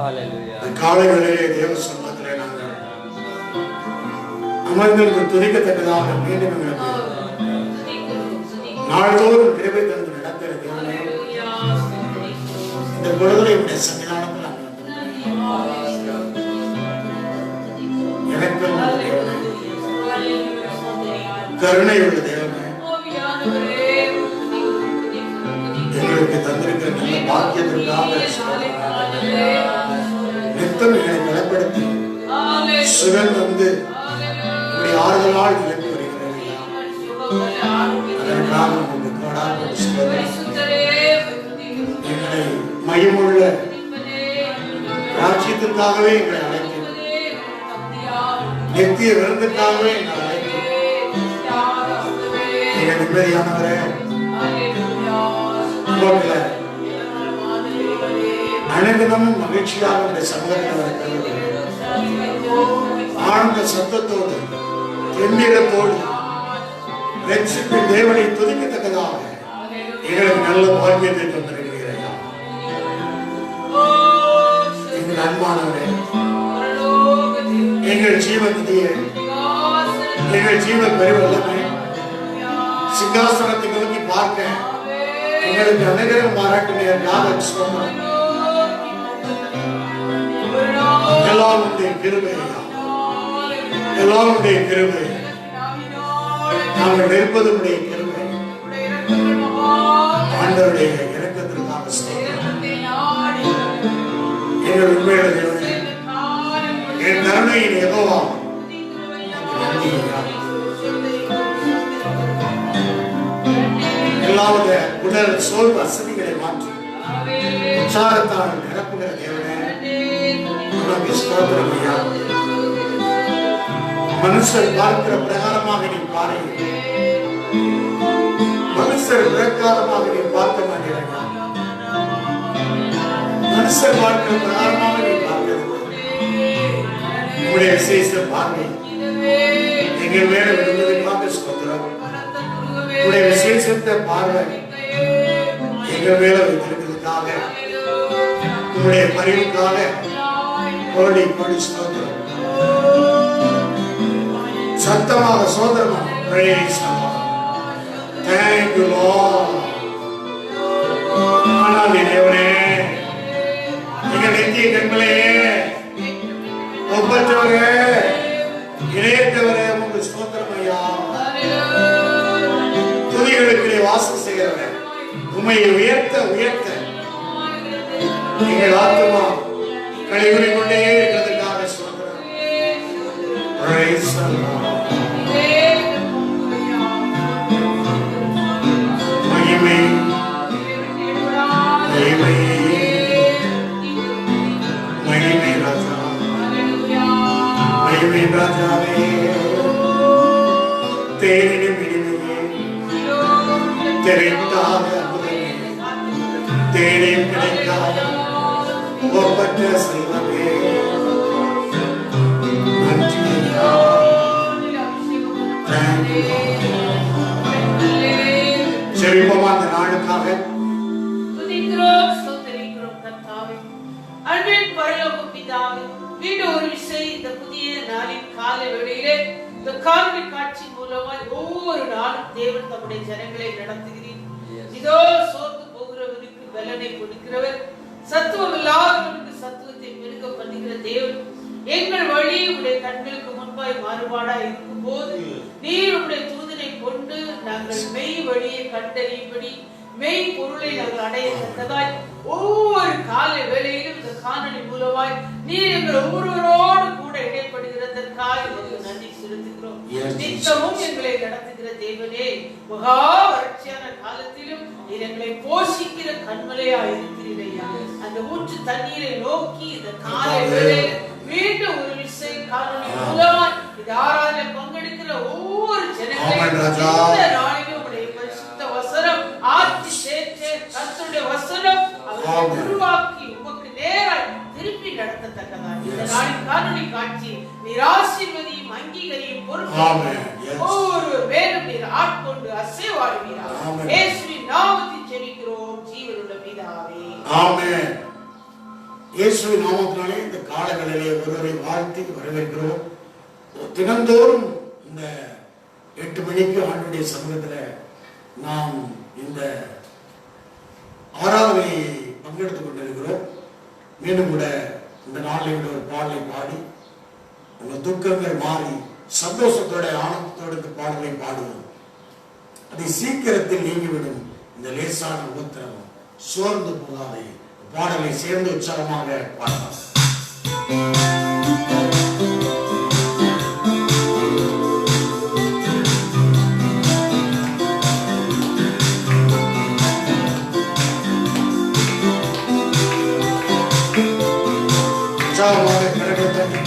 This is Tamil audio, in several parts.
காலை வேளையிலே தேவ சமூகத்திலே நாங்கள் அமர்ந்திருந்து துதிக்கத்தக்கதாக மீண்டும் எங்களுக்கு நாள்தோறும் கிருபை தந்து நடக்கிற தேவனே, இந்த பொழுதுல இப்படி சன்னிதானத்தில் இரக்கம் உள்ள தேவனே, கருணை உள்ள தேவனே, எங்களுக்கு தந்திருக்கிற நல்ல பாக்கியத்திற்காக நித்தம் எங்களை பலப்படுத்தி சுகம் வந்து இப்படி ஆறுதலால் நிரப்பி வருகிறேன். அதற்காக உங்களுக்கு கோடான எங்களை மையமுள்ள ராஜ்யத்திற்காகவே எங்களை அழைக்கிறோம். நித்திய விருந்துக்காகவே எங்களை அழைக்கிறோம். எங்கள் நிம்மதியானவரே, அனைவரும் மகிழ்ச்சியாக இந்த சமூகத்தில் ஆனந்த சத்தத்தோடு கெம்பீரத்தோடு ரட்சிப்பின் தேவனை துதிக்கத்தக்கதாக எங்களுக்கு நல்ல பாக்கியத்தை தந்திருக்கிறீர்கள். எங்கள் அன்பானவரே, எங்கள் ஜீவநிதியே, எங்கள் ஜீவன் பெருவல்லமே, சிங்காசனத்தை நோக்கி பார்க்க எங்களுக்கு அனைவரும் பாராட்டுமையாக சொன்னார். எல்லாருடைய கிருபை, எல்லாருடைய கிருபை, நாங்கள் இருப்பது கிருபை, ஆண்டவருடைய இரக்கத்திற்காக எங்கள் உண்மையான தேவனே, என் கருணையின் யெகோவா, எல்லாவுடைய உடல் சோர்வு அசதிகளை மாற்றி உற்சாகத்தால் நிரப்புகிற தேவனே, உனக்கு ஸ்தோத்திரம் ஐயா. மனுஷர் பார்க்கிற பிரகாரமாக நீ பாருங்க, மனுஷர் பிரகாரமாக நீ பார்க்க மாட்டீங்க. மனுஷர் பார்க்கிற பிரகாரமாக நீ பார்க்கிறது உங்களுடைய விசேஷ பார்வை எங்கள் மேல விடுவதற்காக ஸ்தோத்திரம். உங்களுடைய விசேஷத்தை பார்வை எங்கள் மேல வைத்திருக்கிறதுக்காக, உங்களுடைய பரிவுக்காக கோடி கோடி ஸ்தோத்திரம். சத்தமாக சோதரமாக praise the Lord. Thank you Lord. ஆனால் தேவனே, எங்கள் நெஞ்சிய கண்களே, ஒப்பற்றவரே, இணையற்றவரே, உங்கள் ஸ்தோத்திரம் ஐயா. துதிகளுக்கு வாசம் செய்கிறவரே, உம்மை உயர்த்த உயர்த்த எங்கள் ஆத்துமா கழிவுறி கொண்டே இருக்கிறதுக்காக ஸ்தோத்திரம். Praise the Lord. மகிமை மகிமை மகிமை ராஜா, மகிமை ராஜாவே, தேனின் இனிமையே, தெரிந்தாத அமுதமே, தேனியும் கிடைக்காத ஒப்பற்ற செல்வமே, நன்றி ஐயா. செழிப்போமா அந்த நாளுக்காக துதிக்கிறோம், ஸ்தோத்திரிக்கிறோம் கர்த்தாவே. அன்பின் பரலோக பிதாவே, மீண்டும் ஒரு விசை இந்த புதிய நாளின் காலை வேளையிலே இந்த காணொளி காட்சி மூலமாய் ஒவ்வொரு நாளும் தேவன் தம்முடைய ஜனங்களை நடத்துகிறீர். இதோ சோர்ந்து போகிறவருக்கு பலனை கொடுக்கிறவர், சத்துவம் இல்லாதவருக்கு சத்துவத்தை பெருக பண்ணுகிற தேவன். எங்கள் வழி உடைய கண்களுக்கு முன்பாய் மாறுபாடா இருக்கும் போது நீர் உடைய தூதனை கொண்டு நாங்கள் மெய் வழியை கண்டறியும்படி மெய் பொருளை நாங்கள் அடையத்தக்கதாய் ஒவ்வொரு காலை வேளையிலும் இந்த காணொளி மூலமாய் நீர் எங்கள் ஒவ்வொருவரோடு கூட இடைப்படுகிறதற்காக நன்றி செலுத்துகிறோம். நித்தமும் எங்களை நடத்துகிற தேவனே, மகா வறட்சியான காலத்திலும் நீர் எங்களை போஷிக்கிற கண்மலையா இருக்கிறீரையா. அந்த ஊற்று தண்ணீரை நோக்கி இந்த காலை வேளையில் மீண்டும் ஒரு விசை காணொளி மூலமாய் இந்த ஆராதனை பங்கெடுக்கிற ஒவ்வொரு ஜனங்களையும் உடைய பரிசுத்த வசனம் ஆட்சி சேர்த்து கர்த்தருடைய வசனம் அவர்களை உருவாக்கி உமக்கு நேராய் திருப்பி நடத்தத்தக்கதாக இந்த நாளின் காணொளி காட்சி நீர் ஆசீர்வதியும் அங்கீகரியும் பொறுப்பு ஒவ்வொரு மேலும் நீர் ஆட்கொண்டு அசைவாடுவீராக. இயேசுவின் நாமத்தில் ஜெபிக்கிறோம் ஜீவனுள்ள பிதாவே, ஆமென். இயேசுவின் நாமத்தினாலே இந்த காலங்களிலே ஒருவரை வாழ்த்தி வரவேற்கிறோம். தினந்தோறும் இந்த 8 மணிக்கு ஆண்டுடைய சமூகத்தில் நாம் இந்த ஆராதனையை பங்கெடுத்துக் கொண்டிருக்கிறோம். மீண்டும் கூட இந்த நாளில் ஒரு பாடலை பாடி உங்கள் துக்கங்கள் மாறி சந்தோஷத்தோட ஆனந்தத்தோடு இந்த பாடலை பாடுவோம். அதை சீக்கிரத்தில் நீங்கிவிடும் இந்த லேசான உபத்திரவம். சோர்ந்து போகாதே. பாடலை சேர்ந்து உற்சாகமாக பாடலாம். உற்சாகமாக கரகத்தம்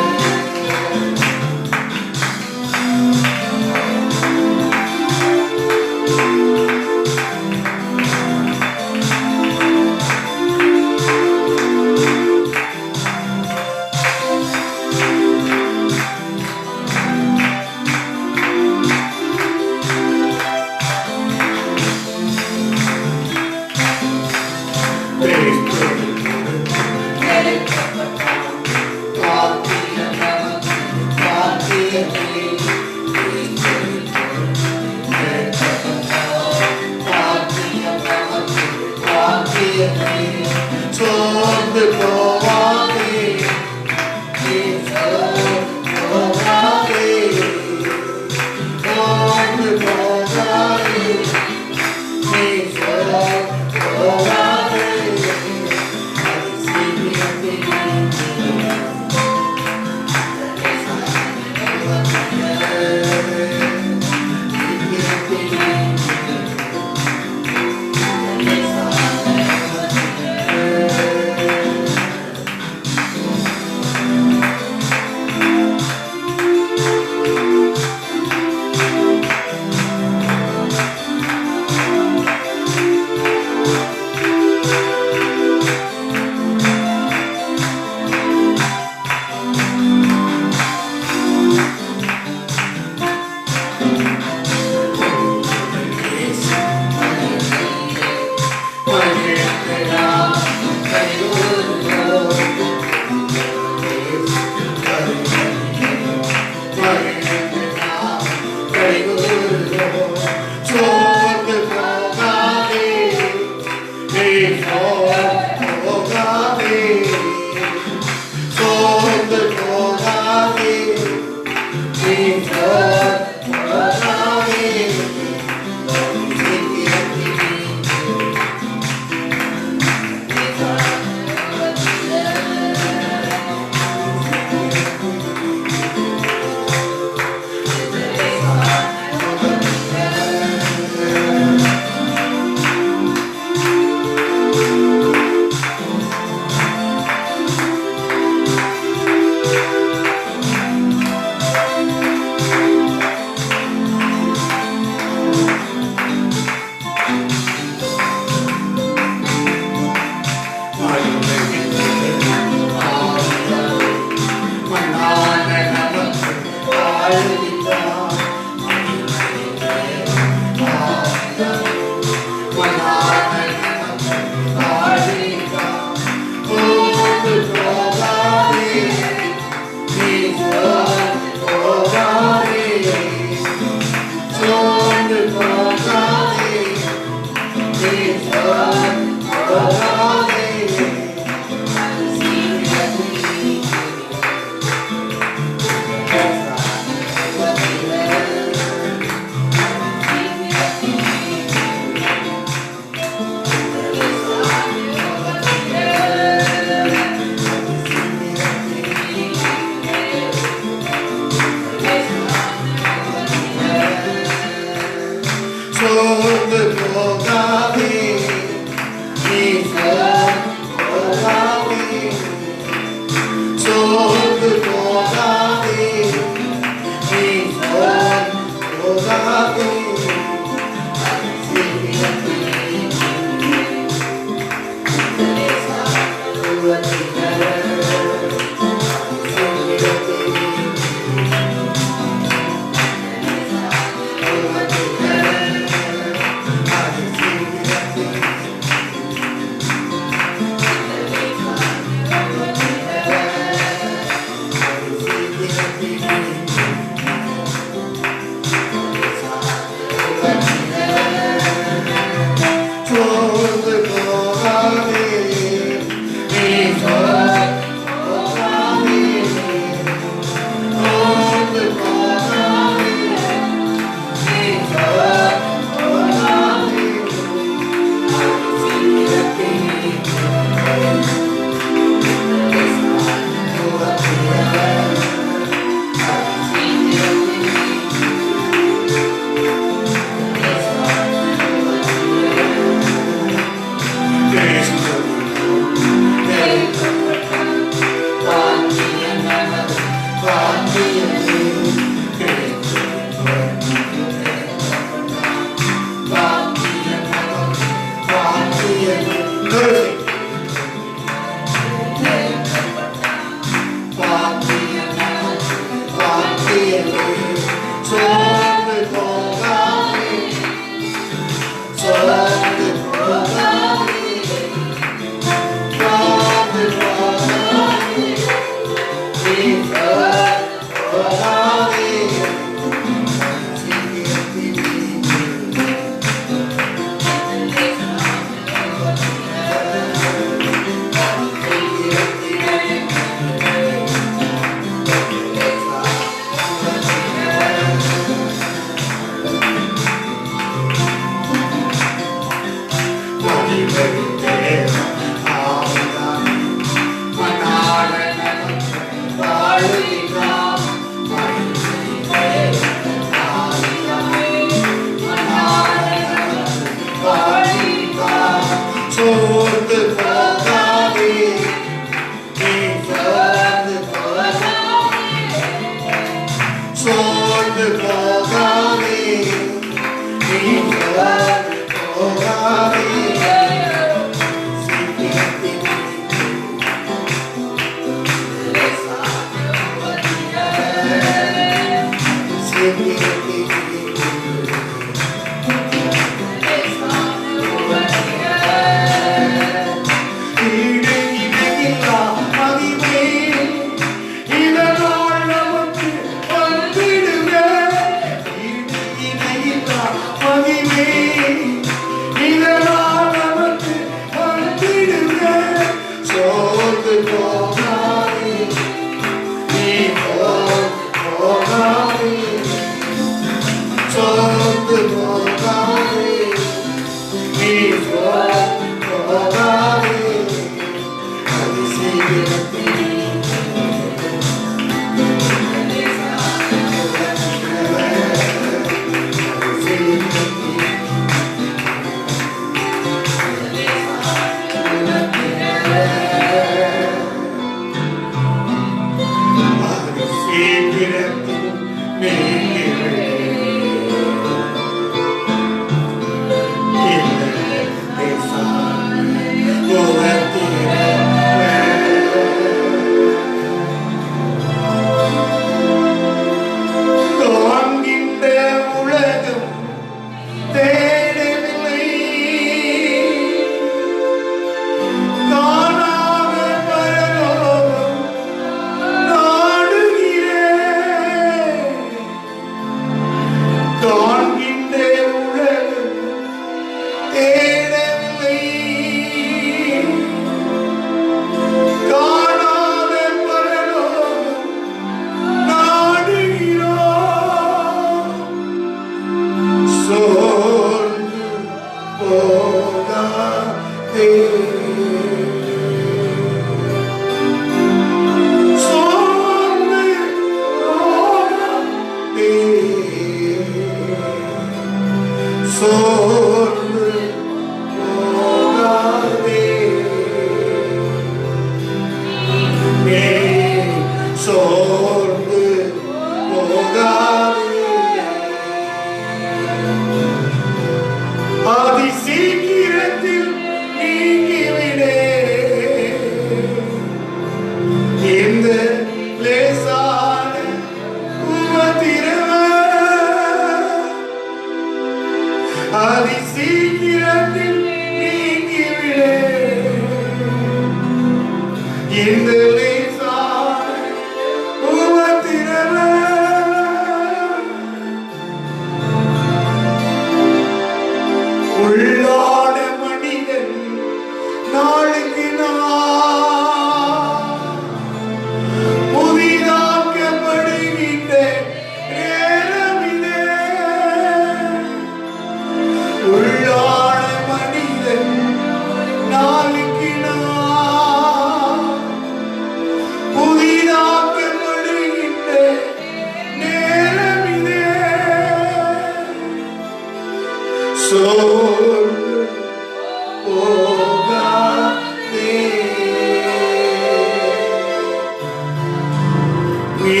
நீ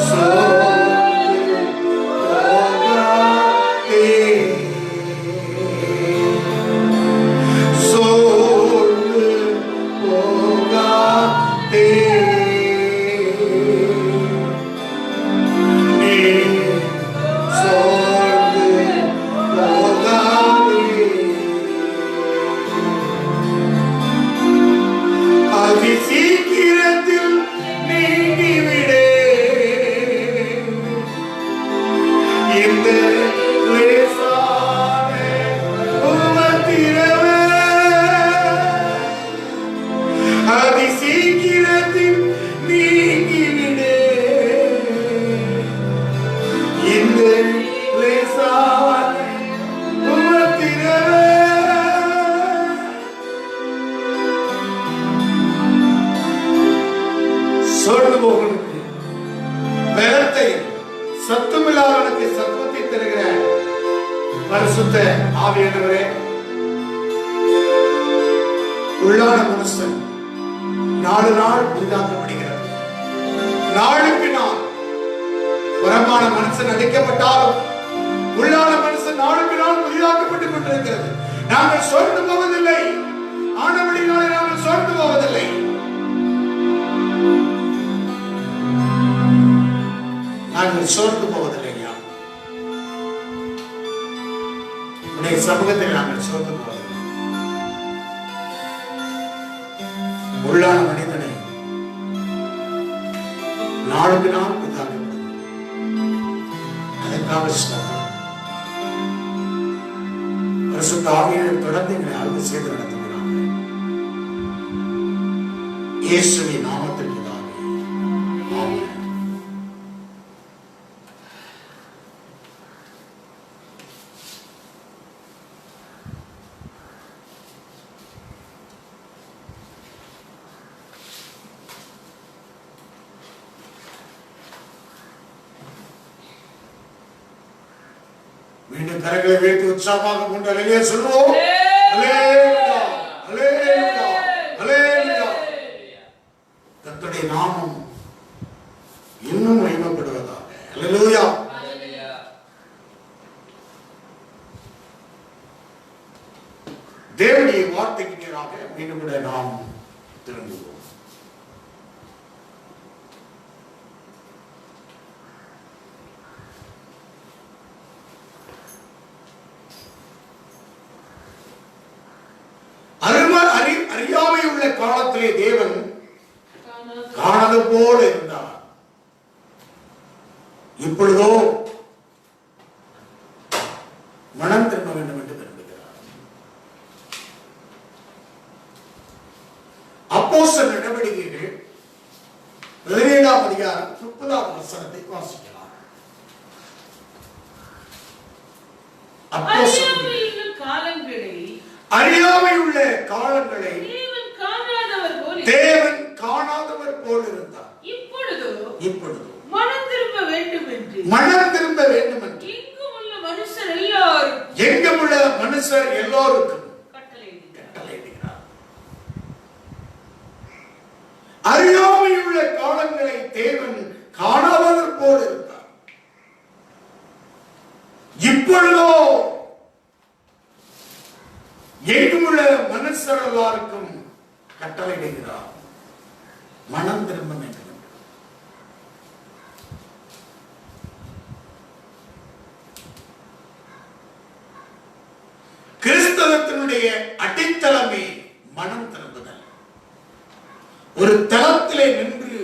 சோர்ந்து போகாதே. சோர்ந்து போகாதே. நீ சோர்ந்து போகாதே. அதி சீக்கிரத்தில் நீங்கிவிடே. இந்த லேசான உபத்திரவ அதி சீக்கிரத்தில் நீங்கிவிடே. இந்த லேசான உபத்திரவ சோர்ந்து போவனுக்கு பலத்தை, சத்துமில்லாதவனுக்கு சத்துவத்தை தருகிற பரிசுத்த ஆவியானவரே, உள்ளான மனுஷன் நாலு நாள் புதிதாக்கப்படுகிறது. நாளுக்கு நாள் புறமான மனுஷன் அழிக்கப்பட்டாலும் உள்ளான மனுஷன் நாளுக்கு நாள் புதிதாக்கப்பட்டுக் கொண்டிருக்கிறது. நாங்கள் சோர்ந்து போவதில்லை. ஆனபடினாலே நாங்கள் சோர்ந்து போவதில்லை. நாங்கள் சோர்ந்து போவதில்லையா? உடைய சமூகத்தில் நாங்கள் சோர்ந்து போவதில்லை. உள்ளான மனிதனை நாளுக்கு நாள் புதிதாக்கப்படுகிறது. அதற்காக ஸ்தோத்திரம். பரிசுத்த ஆவியானவர் தொடர்ந்து எங்களை ஆய்வு செய்து நடத்துகிறாங்க. இயேசுவின் நாமத்தில் பிதாவே, ஆமென். மீண்டும் கரங்களை வைத்து உற்சாகமாக கொண்டு அல்லேலூயா சொல்வோம். அல்லேலூயா, அல்லேலூயா, அல்லேலூயா. கர்த்தருடைய நாமம் இன்னும் மகிமைப்படுவதாக. அல்லேலூயா. தேவனுடைய வார்த்தைக்கு நேராக மீண்டும் கூட நாம் திரும்புவோம். அறியாமை உள்ள காலத்திலே தேவன் காணது போல இருந்தார். இப்பொழுதோ மனம் திரும்ப வேண்டும் என்று விரும்புகிறார். அப்போஸ்தலர் நடவடிக்கைகள் 17ஆம் அதிகாரம் 30ஆம் வசனத்தை வாசிக்கலாம். அறியாமை உள்ள காலங்களை தேவன் காணாதவர் போல் இருந்தார். இப்பொழுது மனம் திரும்ப வேண்டும் என்று எங்கும் உள்ள மனுஷர் எல்லோருக்கும் கட்டளையிடுகிறார். அறியாமை உள்ள காலங்களை தேவன் காணாதவர் போல் இருந்தார். இப்பொழுதோ எங்கும் உள்ள மனுஷர் எல்லாருக்கும் கட்டளையிடுகிறார். மனம் திரும்ப வேண்டும். கிறிஸ்தவத்தினுடைய அடித்தளமே மனம் திரும்புதல். ஒரு தளத்திலே நின்று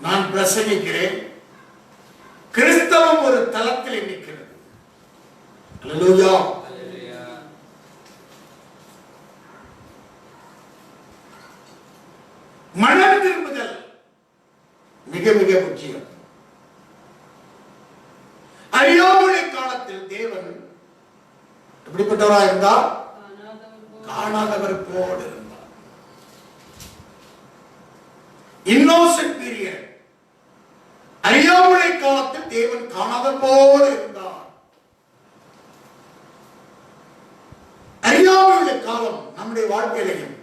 நான் பிரசங்கிக்கிறேன். கிறிஸ்தவம் ஒரு தளத்தில் நிற்கிறது. அல்லேலூயா. மனம் திரும்புதல் மிக மிக முக்கியம். அறியாமை காலத்தில் தேவன் எப்படிப்பட்டவராக இருந்தார்? காணாதவர் போல் இருந்தார். Innocent period. அறியாமை காலத்தில் தேவன் காணாதவர் போல் இருந்தார். அறியாமை அறியாமல் உள்ள காலம் நம்முடைய வாழ்க்கையிலையும்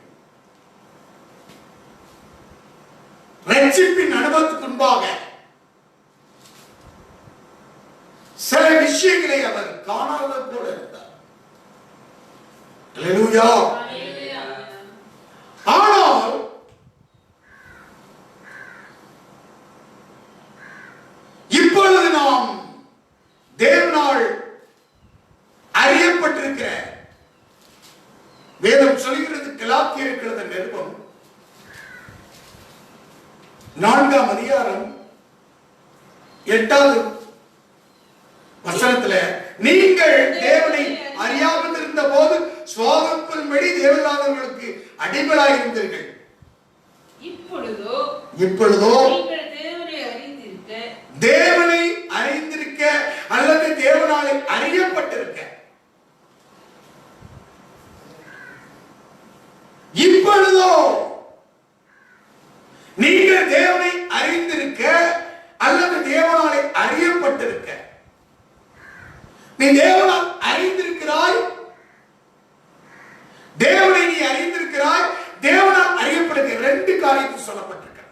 ரட்சிப்பின் அனுபவத்துக்கு முன்பாக சில விஷயங்களை அவர் காணாத போல இருந்தார். அல்லேலூயா. ஆனால் இப்பொழுது நாம் தேவனால் அறியப்பட்டிருக்கிற வேதம் சொல்கிறது, கலாத்தியர் இருக்கிற நிருபம் 4ஆம் அதிகாரம் 8வது வசனத்துல, நீங்கள் தேவனை அறியாமல் இருந்த போது சுவாபத்தின்படி தேவனாதவர்களுக்கு அடிமையாக இருந்தீர்கள். இப்பொழுதோ தேவனை அறிந்திருக்க அல்லது தேவனாலே அறியப்பட்டிருக்க. இப்பொழுதோ நீங்கள் தேவனை அறிந்திருக்க அல்லது தேவனாலே அறியப்பட்டிருக்க. நீ தேவனால் அறிந்திருக்கிறாய், தேவனை நீ அறிந்திருக்கிறாய், தேவனால் அறியப்படுகிற 2 காரியத்தை சொல்லப்பட்டிருக்க.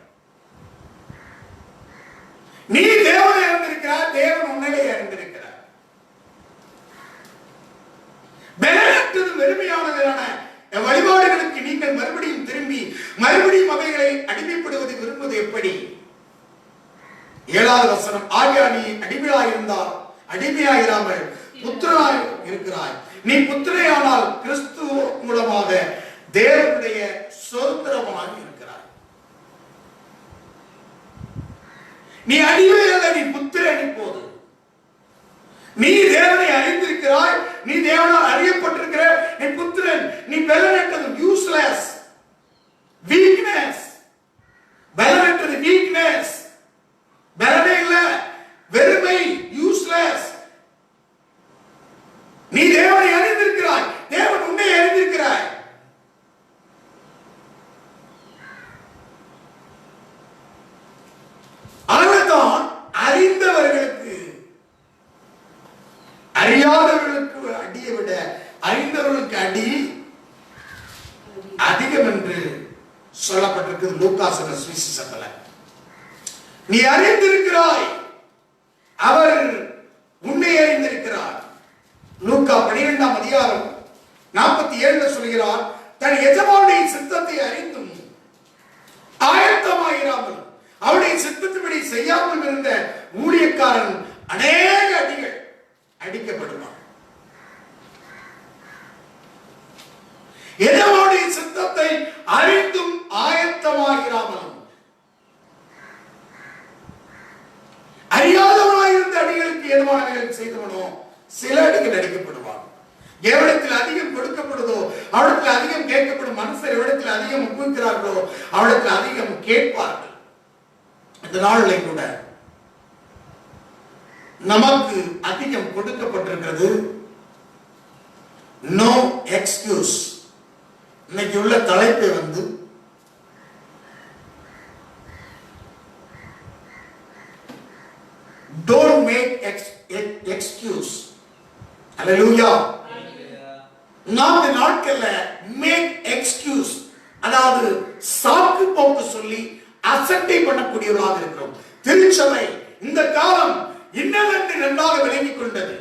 நீ தேவனை அறிந்திருக்கிறாய், தேவன் உன்னிலே அறிந்திருக்கிறார். பலனற்றது வெறுமையானதான வழிபாடுகளுக்கு நீங்கள் மறுபடியும் திரும்பி மறுபடியும் அவைகளை அடிமைப்படுவது விரும்புவது எப்படி? 7வது வசனம், ஆகியா நீ அடிமையாயிருந்தால் அடிமையாயிராமல் புத்திரனாய் இருக்கிறாய். நீ புத்திரையானால் கிறிஸ்து மூலமாக தேவனுடைய சுதந்திரமாக இருக்கிறாய். நீ அடிமை அல்ல, நீ புத்திரன். இப்போது நீ தேவனை அறிந்திருக்கிறாய், நீ தேவனால் அறியப்பட்டிருக்கிற, நீ புத்திரன். நீ பலனற்றது, யூஸ்லெஸ், வீக்னஸ். பலனற்றது வீக்னஸ், பலனே இல்ல, வெறுமை, யூஸ்லெஸ். நீ தேவனை அறிந்திருக்கிறாய், தேவன் உன்னை அறிந்திருக்கிறாய். அதனால்தான் அறிந்தவர்களுக்கு அறியாதவர்களுக்கு அடியை விட அறிந்தவர்களுக்கு அடி அதிகம் என்று சொல்லப்பட்டிருக்கிறது லூக்கா சுவிசேஷத்துல. நீ அறிந்திருக்கிறாய், அவர் உன்னை அறிந்திருக்கிறார். லூக்கா 12ஆம் அதிகாரம் 47 சொல்கிறார், தன் எஜமானுடைய சித்தத்தை அறிந்தும் ஆயத்தமாயிராமல் அவருடைய சித்தத்தின்படி செய்யாமல் இருந்த ஊழியக்காரன் அநேக அடிகள் அடிக்கப்படுவான். எஜமானுடைய சித்தத்தை அறிந்தும் ஆயத்தமாயிராமலும் அறியாதவனாயிருந்த அடிகளுக்கு எதுவானவர்கள் செய்தவனோ சில அடிகள் அடிக்கப்படுவான். எவ்விடத்தில் அதிகம் கொடுக்கப்படுதோ அவரிடத்தில் அதிகம் கேட்கப்படும். மனுஷர் எவ்விடத்தில் அதிகம் ஒப்புக்கிறார்களோ அவரிடத்தில் அதிகம் கேட்பார்கள். இந்த நாளிலே கூட நமக்கு அதிகம் கொடுக்கப்பட்டிருக்கிறது. No excuse. இன்னைக்கு உள்ள தலைப்பை don't make excuse. Hallelujah. நாம் இந்த நாட்கள்ல மேக் எக்ஸ்கியூஸ், அதாவது சாக்கு போக்கு சொல்லி அசட்டை பண்ணக்கூடியவர்களாக இருக்கிறோம். திருச்சபை இந்த காலம் இன்னதென்று நன்றாக விளங்கிக் கொண்டது.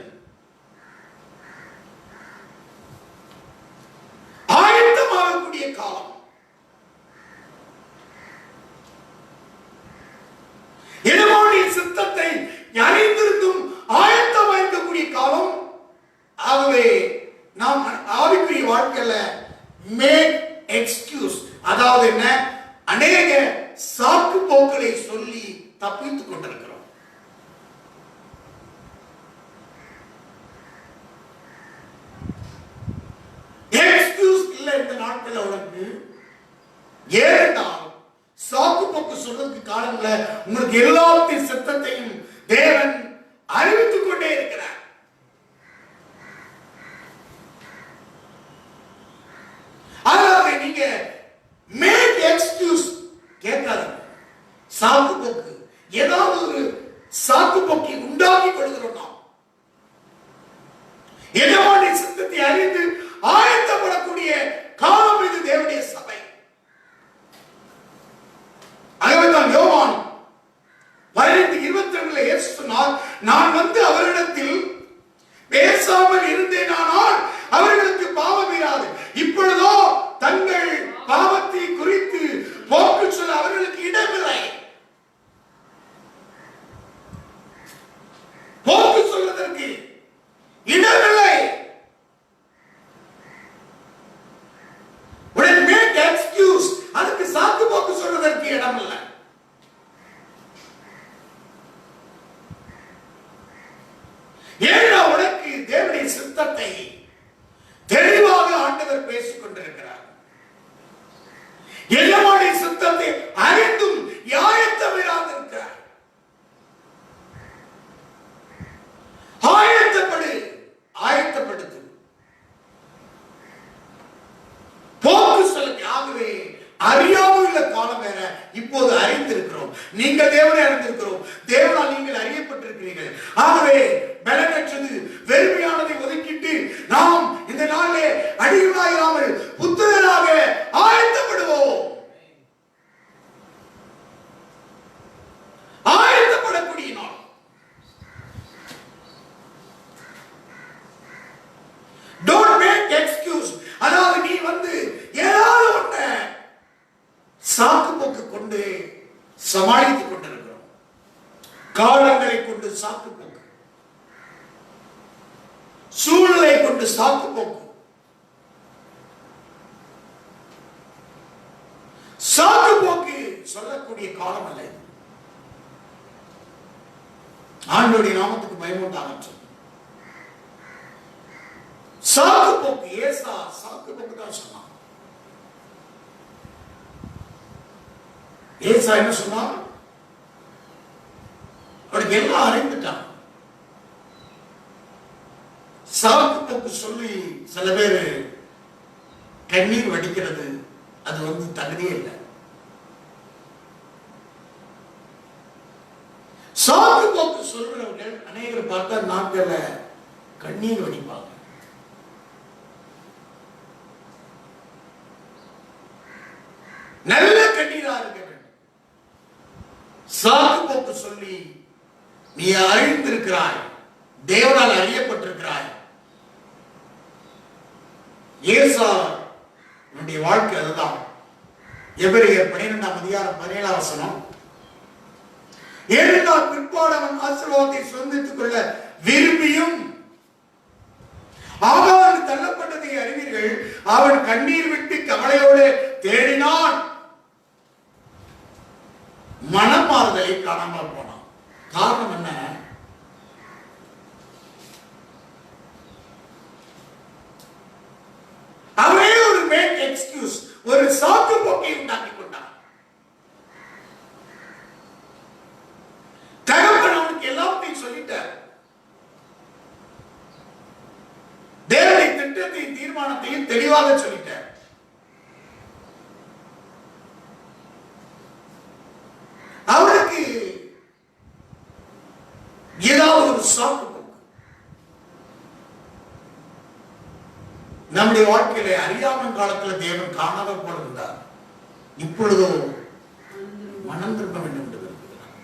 ஆயத்தமாகக்கூடிய காலம். எஜமானுடைய சித்தத்தை அறிந்திருந்தும் ஆயத்தமாயிருக்கக்கூடிய காலம். ஆகவே நாம் ஆவிக்குரிய வாழ்க்கையில மேக் எக்ஸ்கியூஸ், அதாவது என்ன, அநேக சாக்கு போக்களை சொல்லி தப்பித்துக் கொண்டிருக்கிறோம். எக்ஸ்கியூஸ் இல்ல இந்த நாட்கள் உனக்கு. ஏனென்றால் சாக்கு போக்கு சொல்றதுக்கு காலங்கள உங்களுக்கு எல்லாத்தின் சித்தத்தையும் தேவன் அறிவித்துக் கொண்டே இருக்கிறார். அதனால நீங்க மேக் எக்ஸ்கியூஸ் கேட்காதீங்க. சாக்கு போக்கு, ஏதாவது ஒரு சாக்கு போக்கை உண்டாக்கி கொள்கிறோம். நாம் எஜமானுடைய சித்தத்தை அறிந்து ஆயத்தப்பட சித்தத்தை அறிந்தும் ஆயத்தமில்லாதிருக்கிறாய். ஆயத்தப்படுத்து, போக்கு செலுத்தி. ஆகவே அறியாமல் உள்ள காலம் வேற, இப்போது அறிந்திருக்கிறோம். நீங்கள் தேவனை அறிந்திருக்கிறோம், தேவனால் நீங்கள் அறியப்பட்டிருக்கிறீர்கள். ஆகவே பலனற்றது வெறுமையானதை ஒதுக்கிட்டு நாம் இந்த நாளிலே அடிகளாயிராமல் புத்தகராக ஆயத்தப்படுவோம். ஆயத்தப்படக்கூடிய நாள். Don't make excuse. அதாவது நீ ஏதாவது ஒண்ண சாக்கு போக்கு கொண்டு சமாளித்துக் கொண்டிருக்கிறோம். காலங்களை கொண்டு சாக்கு போக்கு, சூழ்நிலை கொண்டு சாக்கு போக்கு. சாக்கு போக்கு சொல்லக்கூடிய காலம் அல்ல. ஆண்டவருடைய நாமத்துக்கு பயமுண்டாகட்டும். சாக்கு போக்கு, ஏசா சாக்கு போக்கு தான் சொன்னான். ஏசா என்ன சொன்னான்? அவனுக்கு எல்லாம் அறிந்துட்டான். சாக்கு போக்கு சொல்லி சில பேர் கண்ணீர் வடிக்கிறது அது தகுதியே இல்லை. சாக்கு போக்கு சொல்றவர்கள் அநேகர் பார்த்தா நாட்கள்ல கண்ணீர் வடிப்பாங்க. நல்ல கண்ணீரா இருக்க வேண்டும். சாக்கு போக்கு சொல்லி நீ அறிந்திருக்கிறாய், தேவனால் அறியப்பட்டிருக்கிறாய். ஏசா உன்னுடைய வாழ்க்கை அதுதான். எபிரேயர் 12ஆம் அதிகாரம் 17ஆம் வசனம், ஏனென்றால் பிற்பாடு அவன் ஆசீர்வாதத்தை சொந்தித்துக் கொள்ள விரும்பியும் ஆகான் தள்ளப்பட்டதை அறிவீர்கள். அவன் கண்ணீர் விட்டு கவலையோடு தேடினான், மனமாறுதலை காணாமல் போனான். காரணம் என்ன? அவரே ஒரு மேக் எக்ஸ்கியூஸ், ஒரு சாக்கு போக்கை உண்டாக்கி கொண்டான். தகப்பன் அவனுக்கு எல்லாத்தையும் சொல்லிட்டார். தேவனுடைய திட்டத்தையும் தீர்மானத்தையும் தெளிவாக சொல்லிட்டார். அவனுக்கு ஏதாவது ஒரு சாக்கு போக்கு. நம்முடைய வாழ்க்கையில அறியாமல் காலத்தில் தேவன் காணாத போல இருந்தார். இப்பொழுதோ மனம் திரும்ப வேண்டும் என்று விரும்புகிறார்.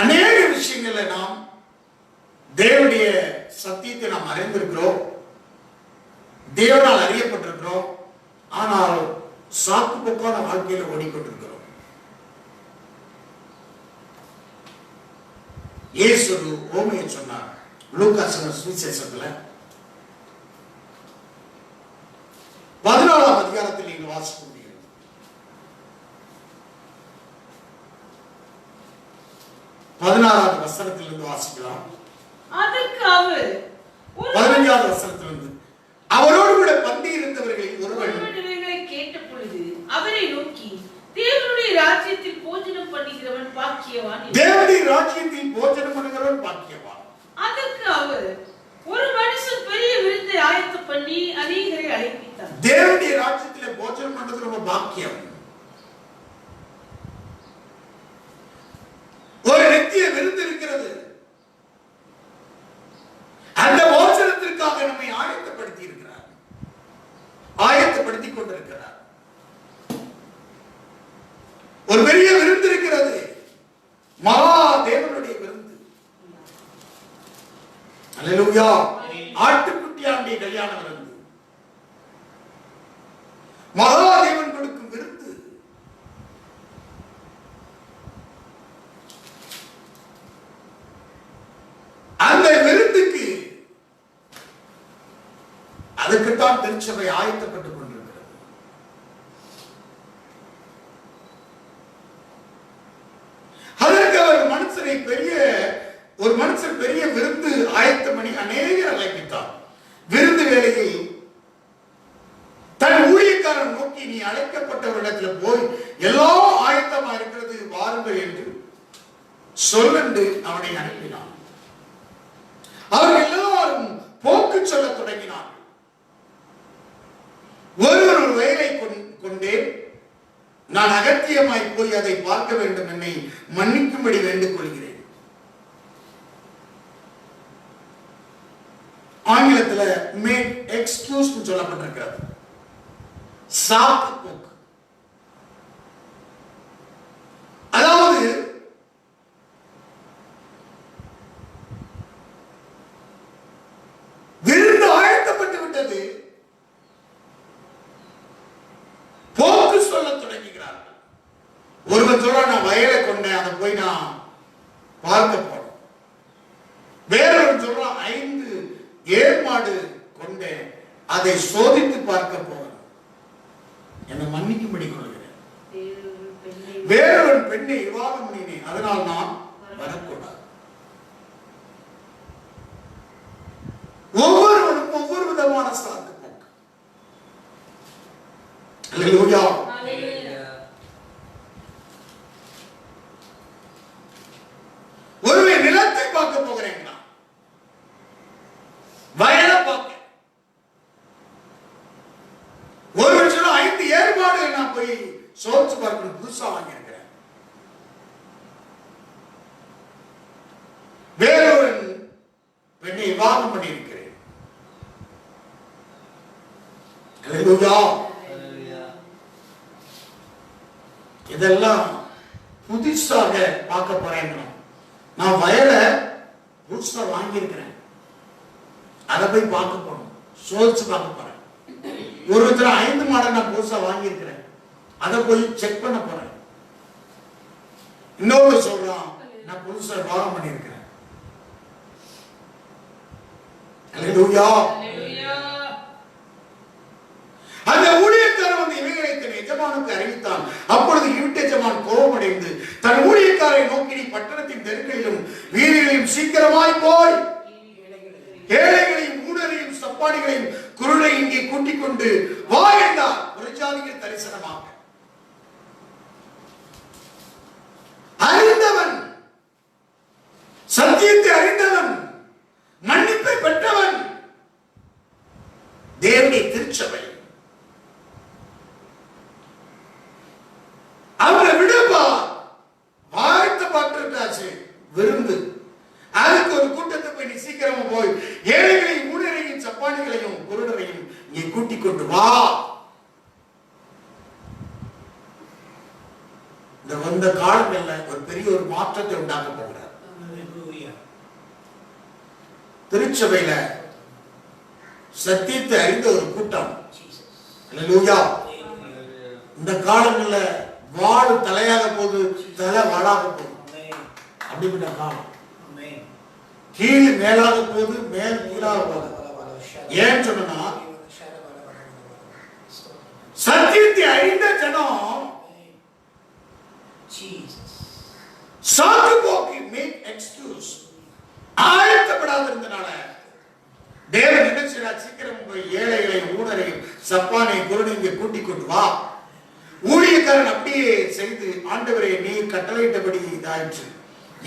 அநேக விஷயங்கள்ல நாம் தேவனுடைய சத்தியத்தை நாம் அறிந்திருக்கிறோம், தேவனால் அறியப்பட்டிருக்கிறோம். ஆனால் சாக்கு போக்கான வாழ்க்கையில ஓடிக்கொண்டிருக்கிறோம். இயேசு ஓமையை சொன்னார். லூக்கா சுவிசேஷத்துல 14ஆம் அதிகாரத்தில் நீங்கள் வாசிக்க முடியும். 16ஆவது வசனத்திலிருந்து வாசிக்கலாம். அதற்கு அவர் 15ஆவது வசனத்திலிருந்து, அவரோடு கூட பந்தி இருந்தவர்கள் ஒருவன் கேட்ட பொழுது அவரை நோக்கி, தேவனுடைய ராஜ்யத்தில் போஜனம் பண்ணுகிறவன் பாக்கியவான். தேவனுடைய ராஜ்யத்தில் போஜனம் பண்ணுகிறவன் பாக்கியவான். அதற்கு அவர், ஒரு மனுஷன் பெரிய விருந்தை ஆயத்தம் பண்ணி அநேகரை அழைப்பித்தார். தேவனுடைய ராஜ்யத்திலே போஜனம் பண்றது ரொம்ப பாக்கியம். ஒரு நித்திய விருந்து இருக்கிறது. அந்த போஜனத்திற்காக நம்மை ஆயத்தப்படுத்தி இருக்கிறார், ஆயத்தப்படுத்திக் கொண்டிருக்கிறார். ஒரு பெரிய விருந்து இருக்கிறது, மகா தேவனுடைய விருந்து. அல்லேலூயா. ஆட்டுக்குட்டியாண்டிய கல்யாண விருந்து, மகா தேவன் கொடுக்கும் விருந்து. அந்த விருந்துக்கு அதுக்குத்தான் திருச்சபை ஆயத்தப்பட்டுக் கொண்டிருக்கிறது. அதற்கு ஒரு மனுஷன் பெரிய விருந்து ஆயத்தம் பண்ணி அநேகர் அழைப்பித்தார். விருந்து வேளையில் சொல்ல தொடங்கினார்கள். ஒருவர் ஒரு வயலை கொண்டேன், நான் அகத்தியமாய் போய் அதை பார்க்க வேண்டும், என்னை மன்னிக்கும்படி வேண்டிக் கொள்கிறேன். ஆங்கிலத்தில் மேக் எக்ஸ்கியூஸ் சொல்லப்பட்டிருக்கிறது. சாக்கு போக்கு. அதாவது விருந்து ஆழ்த்தப்பட்டு விட்டது, போக்கு சொல்ல தொடங்குகிறார்கள். ஒருவன் சொல்ற நான் வயலை கொண்டேன், அதை போய் நான் பார்க்க போறேன். வேறொரு சொல்றான் 5 ஏர்மாடு கொண்டேன், அதை சோதித்து பார்க்க போறேன், என்னை மன்னிக்கும்படி கொள்கிறேன். வேறொரு பெண்ணை விவாகம் பண்ணினேன், அதனால் நான் வரக்கூடாது. ஒவ்வொருவரும் ஒவ்வொரு விதமான சாக்கு போக்கு. அல்லேலூயா. ஒருவன் நிலத்தை பார்க்க போகிறேன், வயலை பார்க்க. ஒரு வருஷம் 5 ஏற்பாடு நான் போய் சோதிச்சு பார்க்கணும், புதுசா வாங்கியிருக்கிறேன். வேறொரு பெண்ணை விவாகம் பண்ணியிருக்கிறேன். இதெல்லாம் புதுசாக பார்க்க போறேன். நான் வயலை புதுசா வாங்கியிருக்கிறேன், அதை போய் பார்க்க போறோம், சோதிச்சு பார்க்க போறேன். ஒருத்தர் 5 மாடல் நான் புதுசா வாங்கியிருக்கிறேன், அதை போய் செக் பண்ண போறேன். இன்னொரு சொல்றான் நான் புதுசா விவாகம் பண்ணியிருக்கிறேன். அல்லேலூயா. அந்த ஊழியக்காரன் வந்து இவைகளை தன் எஜமானுக்கு அறிவித்தான். அப்பொழுது வீட்டு எஜமான் கோபமடைந்து தன் ஊழியக்காரை நோக்கி, நீ பட்டணத்தின் தெருக்களிலும் வீதிகளிலும் சீக்கிரமாய் போய் ஏழைகளையும் ஊழலையும் சப்பாடிகளையும் குருளை இங்கே கூட்டிக் கொண்டு வா என்றார். புறஜாதிகள் தரிசனமாக அறிந்தவன், சத்தியத்தை அறிந்தவன், மன்னிப்பை பெற்றவன் தேவனுடைய திருச்சபை. அவரை விடுப்பா, வாழ்த்து பார்த்துட்டாச்சு விருந்து. அதுக்கு ஒரு கூட்டத்தை போய் நீ சீக்கிரமா போய் ஏழைகளையும் ஊழியரையும் சப்பானிகளையும் குருடரையும் நீ கூட்டிக் கொண்டு வா. இந்த வந்த காலங்கள்ல ஒரு பெரிய ஒரு மாற்றத்தை உண்டாக்க போகிறார். திருச்சபையில சத்தியத்தை அறிந்த ஒரு கூட்டம். அல்லேலூயா. இந்த காலங்கள்ல வாள் தலையாக போகுது, தலை வாளாக போகுது. அப்படிப்பட்ட காலம். கீழ் மேலாக போகுது, மேல் கீழாக போகுது. ஏன் சொன்னா சத்தியத்தை அறிந்த ஜனம் சாக்கு போக்கு மேக் எக்ஸ்கியூஸ் ஆயத்தப்படாத இருந்தனால தேவன் என்ன செய்யறார், சீக்கிரம் போய் ஏழைகளை ஊழலையும் சப்பானை குருடை கூட்டிக் கொண்டு வா. ஊழியக்காரன் அப்படியே செய்து, ஆண்டவரே நீ கட்டளையிட்டபடி இதாயிற்று,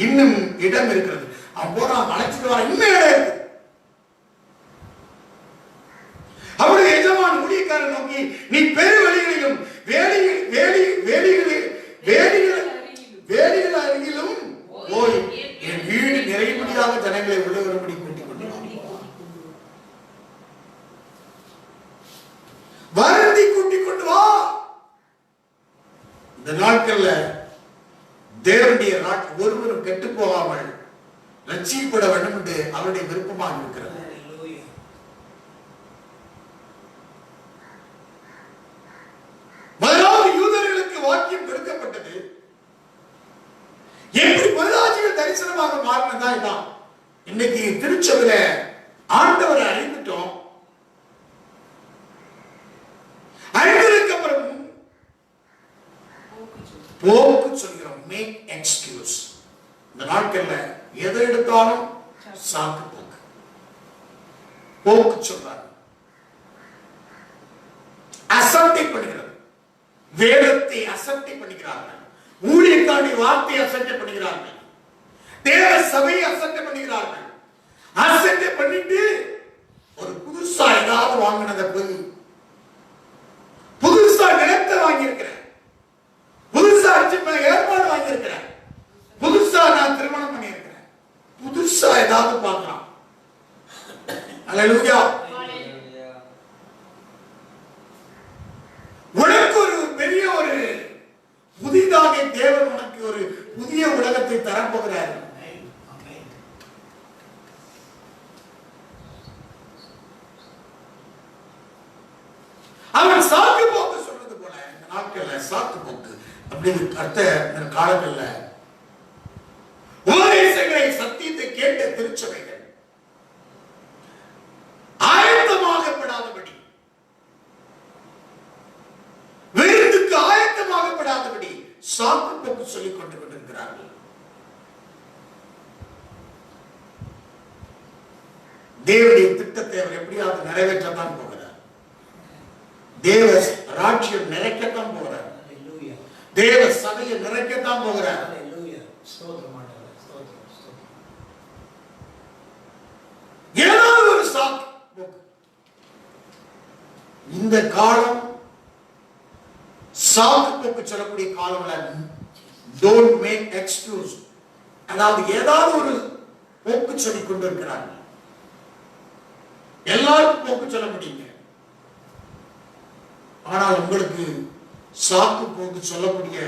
இன்னும் இடம் இருக்கிறது. அவன் போறான், அழைச்சிட்டு வர, இன்னும் இடம் இருக்கு. அப்படி எஜமான் ஊழியக்காரன் நோக்கி, நீ பெரு வழிகளிலும் வேலிகள் அருகிலும் போய் என் வீடு நிறைவுபடியாக ஜனங்களை உள்ள வரும்படி கூட்டிக் கொண்டு வருந்தி கூட்டிக் கொண்டு வா. இந்த நாட்கள்ல தேவனுடைய ஒருவரும் கெட்டு போகாமல் ரட்சிக்கப்பட வேண்டும் என்று அவருடைய விருப்பமாக இருக்கிறது. முதலாவது யூதர்களுக்கு வாக்கியம் கொடுக்கப்பட்டது. எப்படி பொருளாதார தரிசனமாக மாறினதா இதான். இன்னைக்கு திருச்சபையில ஆண்டவரை அறிந்துட்டோம். அறிந்ததுக்கு அப்புறம் போக்கு சொல்கிறோம், மேக் எக்ஸ்கியூஸ். இந்த நாட்கள்ல எதை எடுத்தாலும் சாக்கு போக்கு, போக்கு சொல்றாங்க. அசட்டை பண்ணுகிறது, வேதத்தை அசட்டை பண்ணுகிறார்கள், ஊழியக்காரனுடைய வார்த்தையை அசட்டை பண்ணுகிறார்கள், தேவ சபையை அசட்டை பண்ணுகிறார்கள். அசட்டை பண்ணிட்டு ஒரு ஏதாவது வாங்கினத போய் புதுசா நிலத்தை வாங்கியிருக்கிறேன், புதுசா ஏற்பாடு வாங்கியிருக்கிறேன், புதுசா நான் திருமணம் பண்ணியிருக்கிறேன், புதுசா ஏதாவது பார்க்கலாம். அல்லேலூயா. உனக்கு ஒரு பெரிய ஒரு புதிதாக தேவன் உனக்கு ஒரு புதிய உலகத்தை தரப்போகிறார். அவன் சாக்கு போக்கு சொல்றது போல இந்த நாட்கள்ல சாக்கு போக்கு அப்படின்னு அடுத்த காலங்கள்ல உபதேசங்களை சத்தியத்தை கேட்ட திருச்சபைகள் ஆயத்தமாகப்படாதபடி, விருந்துக்கு ஆயத்தமாகப்படாதபடி சாக்கு போக்கு சொல்லிக் கொண்டு கொண்டிருக்கிறார்கள். தேவனுடைய திட்டத்தை அவர் எப்படியாவது நிறைவேற்றத்தான் போகிறார். தேவ ராஜ்யம் நிறைக்கத்தான் போகிறார். தேவ சபையை நிறைக்கத்தான் போகிறார். ஏதாவது ஒரு சாக்கு போக்கு. இந்த காலம் சாக்கு போக்கு சொல்லக்கூடிய காலம்ல டோன்ட் மேக் எக்ஸ்கியூஸ். அதாவது ஏதாவது ஒரு போக்கு சொல்லிக் கொண்டிருக்கிறார்கள். எல்லாருக்கும் போக்கு சொல்ல முடியுங்க, ஆனால் உங்களுக்கு சாக்கு போக்கு சொல்லக்கூடிய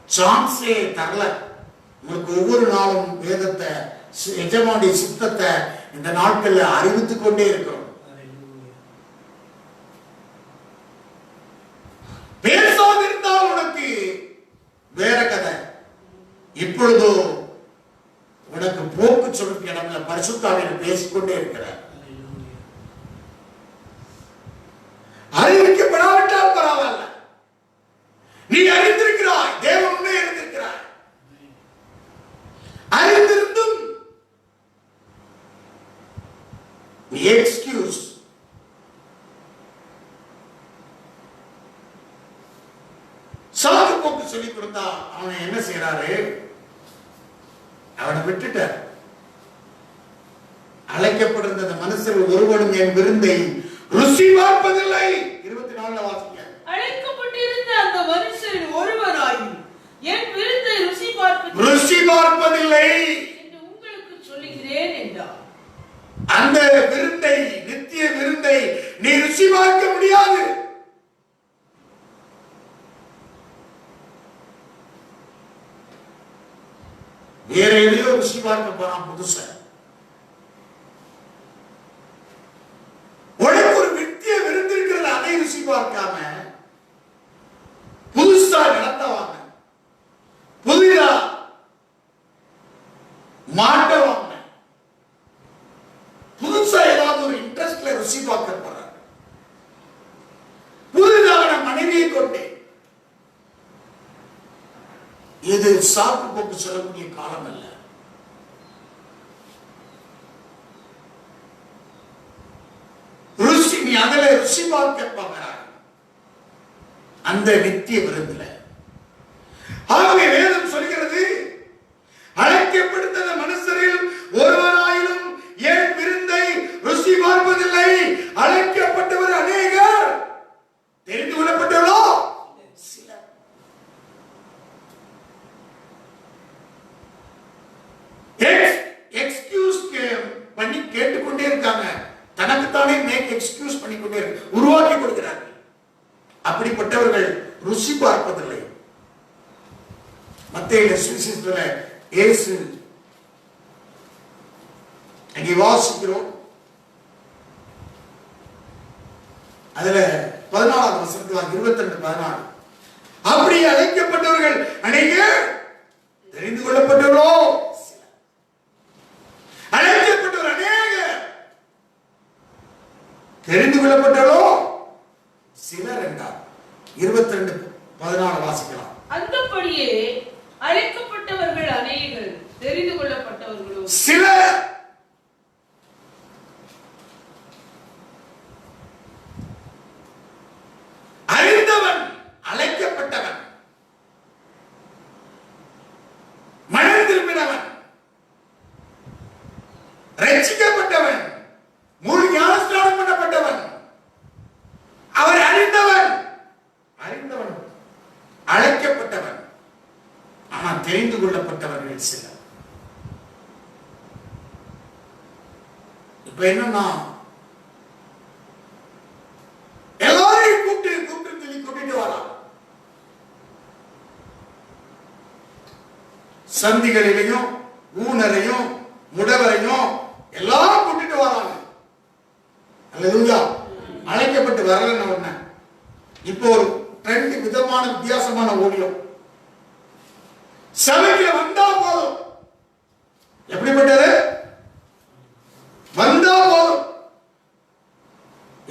சான்ஸே தரல. உங்களுக்கு ஒவ்வொரு நாளும் வேதத்தை, எஜமானுடைய சித்தத்தை இந்த நாட்கள்ல அறிவித்துக் கொண்டே இருக்கிறோம். பேசாதிருந்தால் உனக்கு வேற கதை. இப்பொழுதோ உனக்கு போக்கு சொல்லும் இடம்ல பரிசுத்தாவியர் பேசிக்கொண்டே இருக்கிறார். அறிவிக்கப்படாவிட்டால் பரவாயில்ல, நீ அறிந்திருக்கிறாய், தேவன் உன்னை அறிந்திருக்கிறாய். அறிந்திருந்தும் நீ எக்ஸ்கியூஸ். சாக்கு போக்கு சொல்லிக் கொடுத்தா அவன் என்ன செய்யறாரு? அவனை விட்டுட்டார். அழைக்கப்பட்டிருந்த மனுஷர் ஒருவனும் என் விருந்தை ருசி பார்ப்பதில்லை. 24 வாசிங்க. அழைக்கப்பட்டிருந்த அந்த மனுஷன் ஒருவராயும் என் விருந்தை ருசி பார்ப்பதில்லை என்று உங்களுக்கு சொல்லுகிறேன் என்றார். அந்த விருந்தை, நித்திய விருந்தை நீ ருசி பார்க்க முடியாது. வேற எதையோ ருசி பார்க்க போறான் புதுசா. உனக்கு ஒரு நித்திய விருந்து இருக்கிறது, அதை ருசி பார்க்காம புதுசா நடத்தவாங்க, புதிதா மாட்டவாங்க, புதுசா ஏதாவது ஒரு இன்ட்ரெஸ்ட்ல ருசி பார்க்க போற. புதிதாக மனைவியை கொண்டே இது சாக்கு போக்கு சொல்லக்கூடிய காலம் அல்ல. ருசி, நீ அதில் ருசி பார்க்க போகிறாய் அந்த நித்திய விருந்துல. ஆகவே வேதம் சொல்கிறது, அழைக்கப்படுத்த மனுஷரில் ஒருவராயிலும் ஏன் விருந்தை ருசி பார்ப்பதில்லை. அழைக்கப்பட்டவர் அநேகர், தெரிந்து கொள்ளப்பட்டவர்களோ சிலர். எக்ஸ்கியூஸ் பண்ணி கேட்டுக்கொண்டே இருக்காங்க. தனக்குத்தானே மேக் எக்ஸ்கியூஸ் பண்ணிக்கொண்டே உருவாக்கி கொடுக்கிறார்கள். அப்படிப்பட்டவர்கள் ருசி பார்ப்பதில்லை. மத்தேயு சுவிசேஷத்துல இயேசு அங்கே வாசிக்கிறோம். அதுல 14 வசனத்துல 22-14 அப்படி அழைக்கப்பட்டவர்கள் அநேகர், தெரிந்து கொள்ளப்பட்டவர்களோ சிலர். அழைக்கப்பட்டவர் அநேகர், தெரிந்து கொள்ளப்பட்டவர்களோ சிலர் என்றார். 22-14 வாசிக்கலாம். அந்தபடியே அழைக்கப்பட்டவர்கள் அநேகர், தெரிந்து கொள்ளப்பட்டவர்களோ சிலர். அறிந்தவன், அழைக்கப்பட்டவன், மனம் திரும்பினவன், ரட்சிக்கப்பட்டவன், முழு ஞானஸ்நானம் பண்ணப்பட்டவன், இருக்கிறவர்கள் சிலர். இப்ப என்னன்னா, எல்லாரையும் கூப்பிட்டு வரான். சந்திகளிலையும் ஊனரையும் முடவரையும் எல்லாரும் கூட்டிட்டு வராங்க. அல்லேலூயா. அழைக்கப்பட்டு வரலன்னு ஒண்ணு. இப்போ ஒரு ரெண்டு விதமான வித்தியாசமான ஊழியம். சபைக்கு வந்தா போதும். எப்படிப்பட்டது? வந்தா போதும்.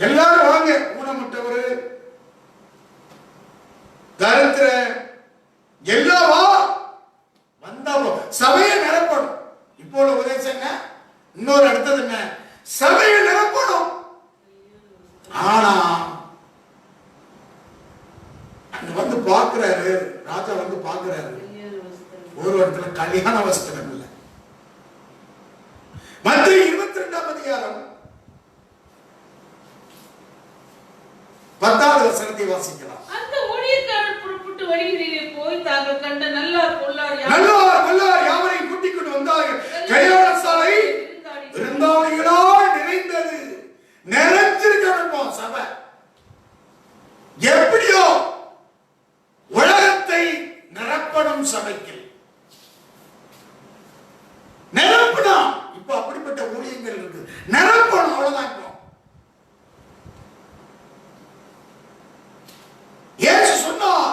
எல்லாரும் வாங்க. ஊனமுற்றவர், தரித்திர எல்லாம் வா. வந்தா போதும். சபையை நிரப்பணும். இப்போ உள்ள உபதேசம் என்ன? இன்னொரு அடுத்தது என்ன? சபையை நிரப்பணும். ஆனா வந்து பாக்குறாரு, ராஜா வந்து பாக்குறாரு, ஒரு இடத்துல கல்யாண வஸ்திரம் இல்லை. மத்திய 22ஆம் அதிகாரம் 10வது வசனத்தை வாசிக்கலாம். அந்த ஊழியக்காரர் புறப்பட்டு வழியிலே போய் தாங்கள் கண்ட நல்லார் பொல்லார் யாவரையும் கூட்டிக் கொண்டு வந்தார்கள். கல்யாண சாலை விருந்தாளிகளால் நிறைந்தது. நிறைஞ்சிருக்கணும் சபை. எப்படியோ உலகத்தை நிரப்பணும் சபைக்கு. நிரப்பணும். இப்ப அப்படிப்பட்ட ஊழியங்கள் இருக்கு. நிரப்பணும், அவ்வளவுதான். இப்போ இயேசு சொன்னார்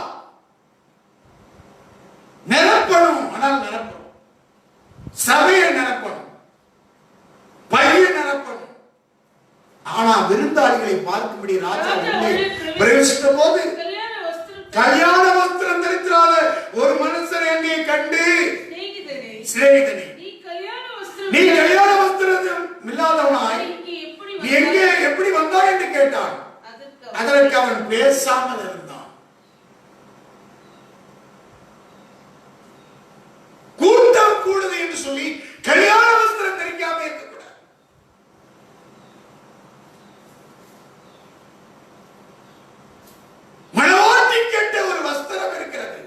நிரப்பணும். ஆனால் நிரப்பணும். சபையை நிரப்பணும், பையை நிரப்பணும். ஆனா விருந்தாளிகளை பார்க்கும்படி ராஜா பிரவேசித்த போது கல்யாண வஸ்திரம் தரித்திராத ஒரு மனுஷனை அங்கே கண்டு, சிநேகிதனே, நீ கல்யாண வஸ்திரம் இல்லாதவனாய் நீ எங்கே எப்படி வந்தாய் என்று கேட்டான். அதற்கு அவன் பேசாமல் இருந்தான். கூட்டம் கூடுது என்று சொல்லி கல்யாண வஸ்திரம் தரிக்காம இருக்கக்கூடாது. மனவாட்டி கேட்ட ஒரு வஸ்திரம் இருக்கிறது.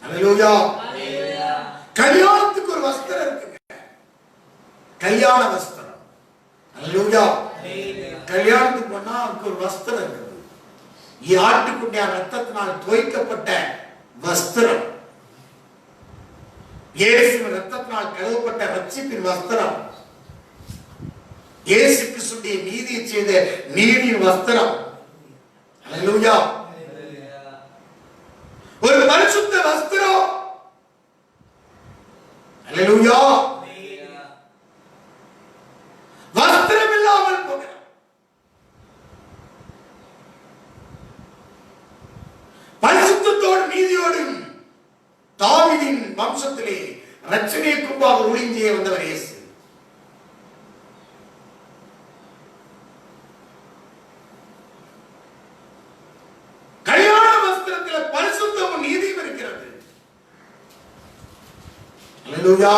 அல்லேலூயா. கல்யாணத்துக்கு ஒரு வஸ்திரம் இருக்குங்க. கல்யாண வஸ்திரம். அல்லேலூயா. கல்யாணத்துக்கு போனா அதுக்கு ஒரு வஸ்திரம் இருக்குது. ஆட்டுக்குட்டியா ரத்தத்தினால் துவைக்கப்பட்ட வஸ்திரம், இயேசுவின் ரத்தத்தினால் கழுவப்பட்ட ரட்சிப்பின் வஸ்திரம், இயேசு கிறிஸ்துவின் நீதியை செய்த நீதியின் வஸ்திரம். அல்லேலூயா. ஒரு பரிசுத்த வஸ்திரம். அல்லேலூயா. வஸ்திரம் இல்லாமல் போகிறார். பரிசுத்தத்தோடு நீதியோடும் தாவீதின் வம்சத்திலே ரட்சணியக்கும்பாக ஊழியம் வந்தவர் இயேசு. கல்யாண வஸ்திரத்தில் பரிசுத்தமும் நீதியும் இருக்கிறது. அல்லேலூயா.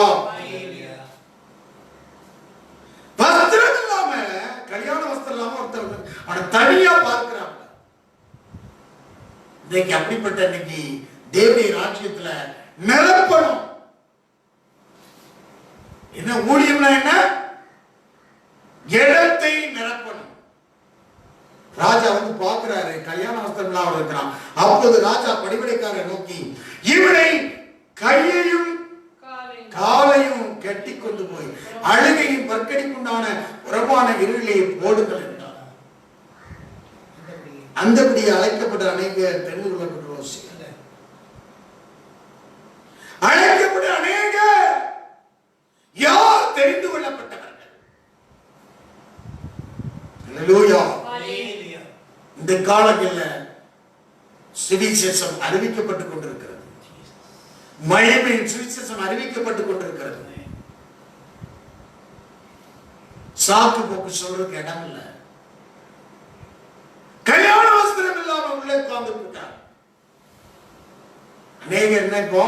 வஸ்திரம் இல்லாம, கல்யாண வஸ்திரம் இல்லாம ஒருத்தர் அவனை தனியா பார்க்கிறாங்க. இன்னைக்கு அப்படிப்பட்ட இன்னைக்கு தேவனுடைய ராஜ்யத்துல நிரப்பணும். என்ன ஊழியம்னா என்ன? இடத்தை நிரப்பணும். ராஜா வந்து பார்க்கிறாரு, கல்யாண வஸ்திரம் இல்லாமல் இருக்கிறான். அப்போது ராஜா பணிவிடைக்காரரை நோக்கி, இவனை கையையும் காலையும் கட்டி கொண்டு போய் அழுகையும் பற்கடிக்குண்டான உரமான இருளிலே போடுங்கள் என்றார். அந்தபடி அழைக்கப்பட்ட அநேக தெரிந்து கொள்ளப்பட்ட அழைக்கப்பட்ட அநேக யார் தெரிந்து கொள்ளப்பட்டவர்கள்? அல்லேலூயா. இந்த காலங்களில் சுவிசேஷம் அறிவிக்கப்பட்டுக் கொண்டிருக்கிறது. மகிமையின் சுவிசேஷம் அறிவிக்கப்பட்டுக் கொண்டிருக்கிறது. சாக்கு போக்கு சொல்றதுக்கு இடம் இல்ல. கல்யாண வஸ்திரம் இல்லாம உள்ளே உட்கார்ந்து விட்டார். அநேக என்ன இப்போ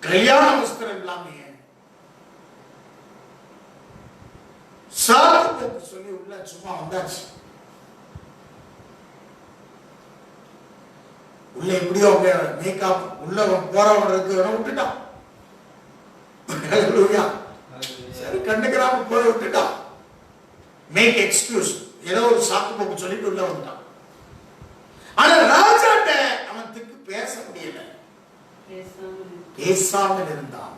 கல்யாண வஸ்திரம் இல்லாம சாக்கு போக்கு சொல்லி உள்ள சும்மா வந்தாச்சு. உள்ள எப்படியோ மேக்கப் உள்ள போறவங்களுக்கு விட்டுட்டான். சரி கண்டுக்கிறாம போய் விட்டுட்டான். மேக் எக்ஸ்கியூஸ், ஏதோ ஒரு சாக்கு போக்கு சொல்லிட்டு உள்ள வந்துட்டான். ஆனா ராஜாட்ட அவனுக்கு பேச முடியல, பேசாமல் இருந்தான்.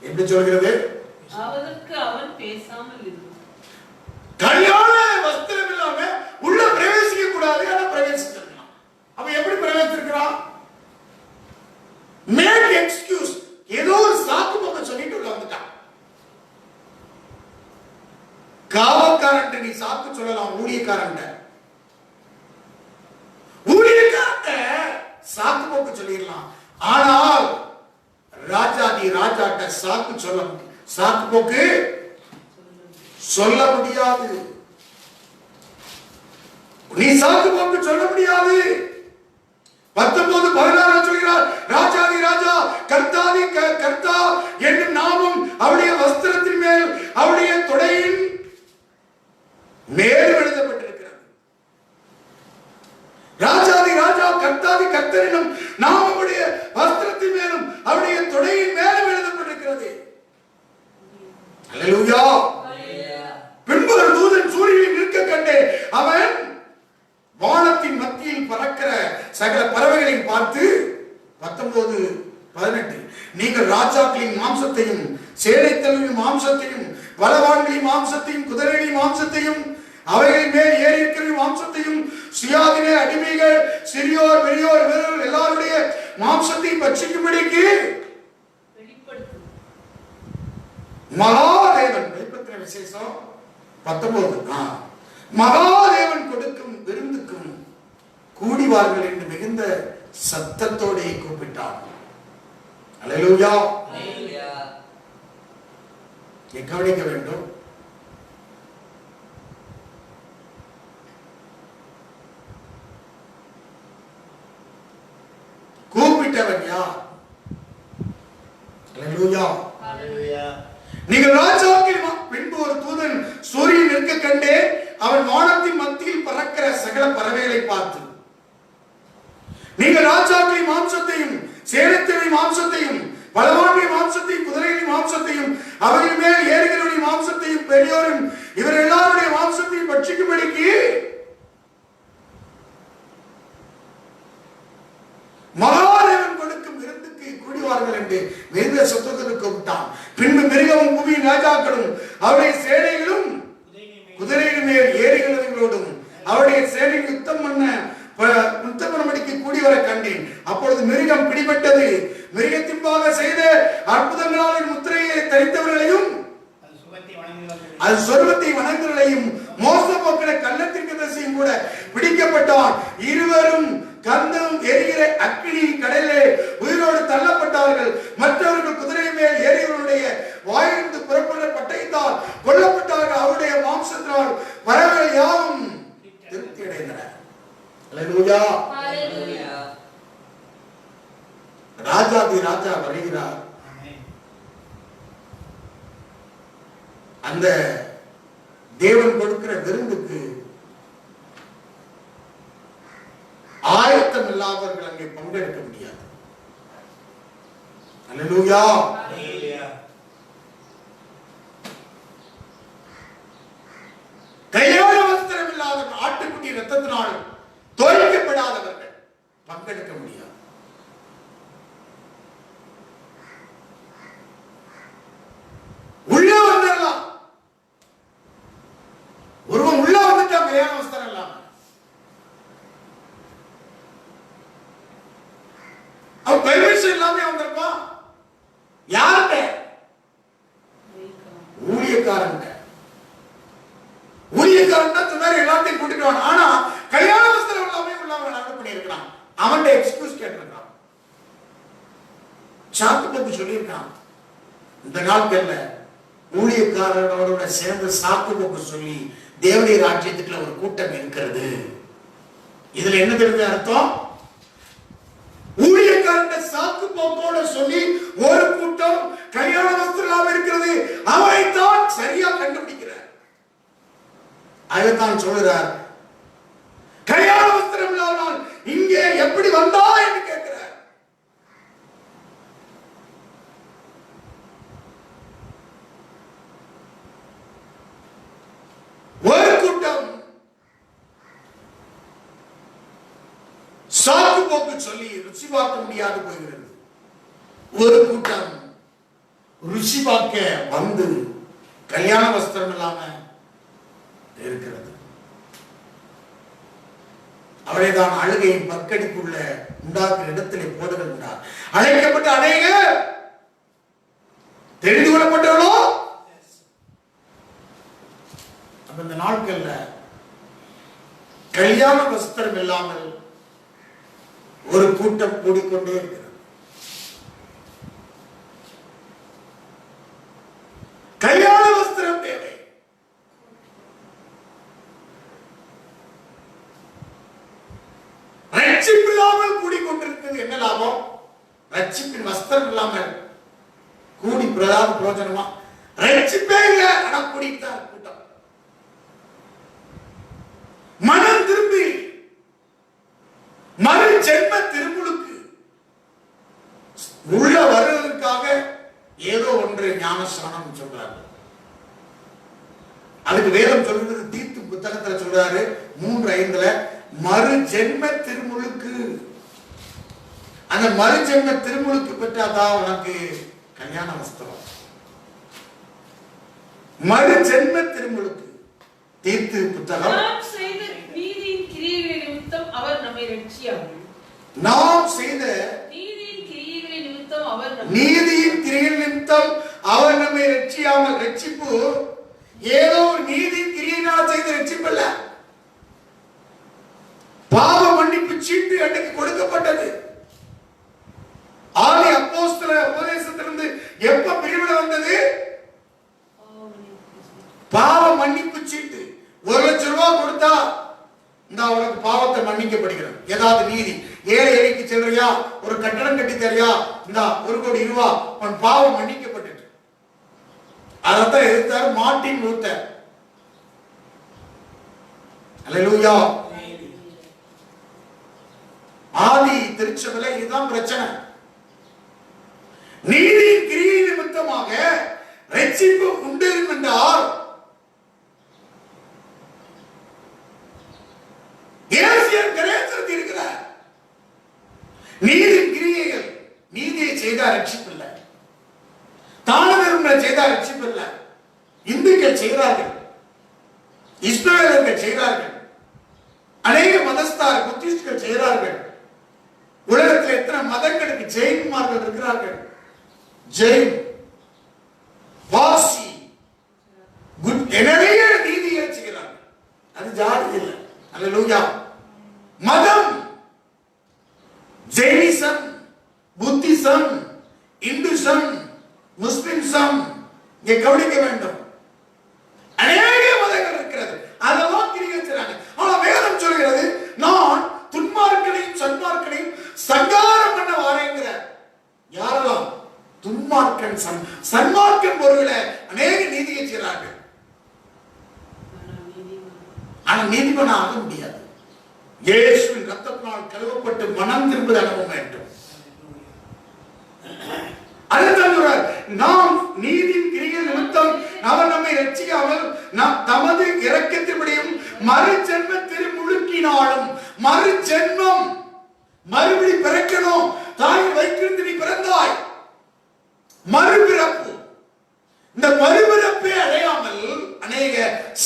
எப்படி சொல்கிறது? அவனுக்கு அவன் பேசாமல் இருந்தான். கல்யாண வஸ்திரம் இல்லாம உள்ள பிரவேசிக்க கூடாது, ஆனா பிரவேசிச்சிருக்கான். அவன் எப்படி பிரவேசிக்கிறான்? மேக் எக்ஸ்கியூஸ், ஏதோ ஒரு சாக்கு போக்கு சொல்லிட்டு உள்ள வந்துட்டான். காவல்காரன் நீ சாக்கு சொல்லலாம், ஊழியக்காரன் சாக்கு போக்கு சொல்லிடலாம். ஆனால் ராஜாதி ராஜாட்ட சாக்கு போக்கு சொல்ல முடியாது. நீ சாக்கு போக்கு சொல்ல முடியாது. 19:16 சொல்கிறார், ராஜாதி ராஜா கர்த்தாதி கர்த்தா என்னும் நாமம் அவருடைய வஸ்திரத்தின் மேல் அவருடைய தொடையின் மேல் எழுதப்பட்டிருக்கிறது. ராஜாதி ராஜா கர்த்தாதி கர்த்தர் என்னும் நாமம் அவருடைய வஸ்திரத்தின் மேலும் அவருடைய தொடையின் மேலும் எழுதப்பட்டிருக்கிறது. அல்லேலூயா. பின்பு ஒரு தூதன் சூரியனில் நிற்க கண்டேன். அவன் வானத்தின் மத்தியில் பறக்கிற சகல பறவைகளையும் பார்த்து 19:18 நீங்கள் ராஜாக்களின் மாம்சத்தையும் சேனைத்தலைவரின் மாம்சத்தையும் பலவான்களின் மாம்சத்தையும் குதிரைகளின் மாம்சத்தையும் அவைகளின் மேல் ஏறி இருக்கிற மாம்சத்தையும் சுயாதீன அடிமைகள் சிறியோர் பெரியோர் வீரர்கள் எல்லாருடைய மாம்சத்தையும் பட்சிக்கும்படிக்கு மகாதேவன் வெளிப்படுத்தின விசேஷம் 19 மகாதேவன் கொடுக்கும் விருந்துக்கும் கூடிவார்கள் என்று மிகுந்த சத்தத்தோடு கூப்பிட்டார். அல்லேலூயா. கவனிக்க வேண்டும். கூப்பிட்டவன் யார்? அல்லேலூயா. நீங்கள் ராஜாக்கள் பின்பு ஒரு தூதன் சூரியன் நிற்க கண்டே அவன் வானத்தின் மத்தியில் பறக்கிற சகல பறவைகளை பார்த்து நீங்கள் ராஜாக்களின் மாம்சத்தையும் சேனைத்தலைவரின் மாம்சத்தையும் பலவான்களின் மாம்சத்தையும் குதிரைகளின் மாம்சத்தையும் அவர்கள் மேல் ஏறுகிறவரின் மாம்சத்தையும் பெரியோரும் இவர் எல்லாருடைய மாம்சத்தையும் பட்சிக்கும்படிக்கு மகாதேவன் கொடுக்கும் விருந்துக்கு கூடிவார்கள் என்று வேத சத்தத்திற்கு கூப்பிட்டான். பின்பு மிருகமும் பூமியின் ராஜாக்களும் அவருடைய சேனைகளும் குதிரையின் மேல் ஏறுகிறவர்களோடும் அவருடைய சேனை யுத்தம் பண்ணும்படிக்கு கூடி வர கண்டேன். அப்பொழுது மிருகம் பிடிபட்டது. மிருகத்தின்பாக செய்த அற்புதங்களால் முத்திரையை தரித்தவர்களையும் அது சொர்வத்தை வணங்குவதையும் மோச போக்கிற கள்ளத்திற்கு தரிசியும் கூட பிடிக்கப்பட்டான். இருவரும் கந்தம் எரிகிற அக்கினி கடலிலே உயிரோடு தள்ளப்பட்டார்கள். மற்றவர்கள் குதிரை மேல் ஏறியவருடைய வாயிலிருந்து புறப்படுற பட்டயத்தால் கொல்லப்பட்டார்கள். அவருடைய மாம்சத்தினால் பறவைகள் யாவும் திருப்தி அடைந்தன. அல்லேலூயா. ராஜாதி ராஜா வருகிறார். அந்த தேவன் கொடுக்கிற விருந்துக்கு ஆயத்தம் இல்லாதவர்கள் அங்கே பங்கெடுக்க முடியாது. அல்லேலூயா. கையாள வஸ்திரம் இல்லாதவர்கள், ஆட்டுக்குட்டி ரத்தத்தினால் தோற்கப்படாதவர்கள் பங்கெடுக்க முடியாது. உள்ள வந்துடலாம். ஒருவன் உள்ள வந்துட்டா கல்யாண வஸ்திரம் இல்லாம அவன் பெர்மிஷன் இல்லாம வந்திருப்பான். யார்கிட்ட? ஊழியக்காரன். ஊழியக்காரன் தான் சொன்னாரு எல்லாத்தையும் கூட்டிட்டு வாங்க. ஆனா கல்யாண வஸ்திரம் இல்லாம உள்ளவன் என்ன பண்ணிருக்கான்? அவன்கிட்ட எக்ஸ்கியூஸ் கேட்டிருக்கான், சாக்கு போக்கு சொல்லியிருக்கான். இந்த நாட்கள்ல ஊழியக்காரனோட சேர்ந்து சாக்கு போக்கு சொல்லி தேவனுடைய ராஜ்யத்துக்குள்ள ஒரு கூட்டம் இருக்கிறது. இதுல என்ன தெரிஞ்ச அர்த்தம்? ஊழியக்காரன் சாக்கு போக்கோட சொல்லி ஒரு கூட்டம் கல்யாண வஸ்திரம் இருக்கிறது. அவனைத்தான் சரியா கண்டுபிடிக்கிறார். அதைத்தான் சொல்றார், கல்யாண வஸ்திரம் இல்லாமல் இங்க இங்கே எப்படி வந்தா என்று கேட்கிறார். ஒரு கூட்டம் சாக்கு போக்கு சொல்லி ருசி பார்க்க முடியாது போகிறது. ஒரு கூட்டம் ருசி பார்க்க வந்து கல்யாண வஸ்திரம் இல்லாம இருக்கிறது. அவளைதான் அழுகையின் பற்கடிக்குள்ள உண்டாக்குற இடத்திலே போடுகின்றார். அழைக்கப்பட்ட அநேகர் தெரிந்து கொள்ளப்பட்டவர்களோ அந்த நாட்கள்ல கல்யாண வஸ்திரம் இல்லாமல் ஒரு கூட்டம் கூடிக்கொண்டே இருக்கிறது. கல்யாண வஸ்திரம் தேவை. ரட்சிப்பு இல்லாமல் கூடிக்கொண்டிருக்கிறது என்ன லாபம்? ரட்சிப்பின் வஸ்திரம் இல்லாமல் கூடி பிரதான பிரயோஜனமா? ரட்சிப்பே இல்லை, ஆனா கூடித்தான் கூட்டம். மனம் திரும்பி மறு ஜென்ம திருமுழுக்கு உள்ள வருவதற்காக ஏதோ ஒன்று ஞானஸ்நானம் சொல்றாரு. அதுக்கு வேதம் சொல்றது தீத்து புத்தகத்துல சொல்றாரு 3:5 மறு ஜென்ம திருமுழுக்கு. அந்த மறு ஜென்ம திருமுழுக்கு பெற்றாதான் உனக்கு கல்யாண வஸ்திரம். மறு ஜென்ம திருமுழுக்கு தீத்து புத்தகம். நாம் செய்த நீதியின் கிரியைகளின் நிமித்தம் அவர் நம்மை ரட்சியாமல். நாம் செய்த நீதியின் கிரியைகளின் நிமித்தம் அவர் நம்மை ரட்சியாமல். ரட்சிப்பு ஏதோ ஒரு நீதி கிரியையினால் செய்த ரட்சிப்பு அல்ல. பாவ மன்னிப்பு சீட்டு அன்றைக்கு கொடுக்கப்பட்டது. ஆதி அப்போஸ்தலர் உபதேசத்திலிருந்து எப்ப பிரிவினை வந்தது? பாவ மன்னிப்பு சீட்டு. 1 லட்சம் ரூபாய் கொடுத்தா இந்த அவனுக்கு பாவத்தை மன்னிக்கப்படுகிறது. ஏதாவது நீதி, ஏழை எளிக்கு செல்றியா, ஒரு கட்டணம் கட்டி தரியா, இந்த 1 கோடி ரூபாய் உன் பாவம் மன்னிக்கப்பட்டு. அதைத்தான் எதிர்த்தார் மார்ட்டின் லூத்தர். அல்லேலூயா. ஆதி திருச்சபையில இதுதான் பிரச்சனை. நீதியின் கிரியை நிமித்தமாக ரட்சிப்பு உண்டு என்றால் இருக்கிறார். நீதியின் கிரியைகள், நீதியை செய்தால் ரட்சிப்பு இல்லை, தான தர்மங்களை செய்தால் ரட்சிப்பு இல்லை. இந்துக்கள் செய்கிறார்கள், இஸ்ரவேலர்கள் செய்கிறார்கள், அநேக மதஸ்தார் புத்திஸ்டுகள் செய்கிறார்கள். உலகத்தில் எத்தனை மதங்களுக்கு ஜெயின்மார்கள் இருக்கிறார்கள். ஜெயின், பாசி, நிறைய நீதியை செய்கிறார்கள். அது ஜாதி இல்லை. அல்லேலூயா. மதம் ஜெயினிசம், புத்திசம், இந்துசம், முஸ்லிம்சம் இங்கே கவனிக்க வேண்டும். அநேக மதங்கள் இருக்கிறது. அதெல்லாம் கிரியாச்சாராங்க. ஆனா வேதம் சொல்கிறது நான் துன்மார்க்கனையும் சன்மார்க்கனையும் சங்காரம் பண்ண வாரேங்கிற. யாரெல்லாம் துன்மார்க்கன் சன்மார்க்கன் ஒருவேளை அநேக நீதியை செய்கிறார்கள். ஆனா நீதிபதி ஆக முடியாது. இயேசுவின் ரத்தத்தினால் கழுவப்பட்டு மனம் திரும்புவது அனுபவம் வேண்டும். அதுதான் நாம் நீதியின் கிரியை நிமித்தம் அவர் நம்மை ரட்சிக்காமல் தமது இரக்கத்தின்படியும் மறு ஜென்ம திருமுழுக்கினாலும். மறு ஜென்மம், மறுபடி பிறக்கணும். தாய் வைத்திருந்து நீ பிறந்தாய், மறுபிறப்பு. இந்த மறுபிறப்பை அடையாமல் அநேக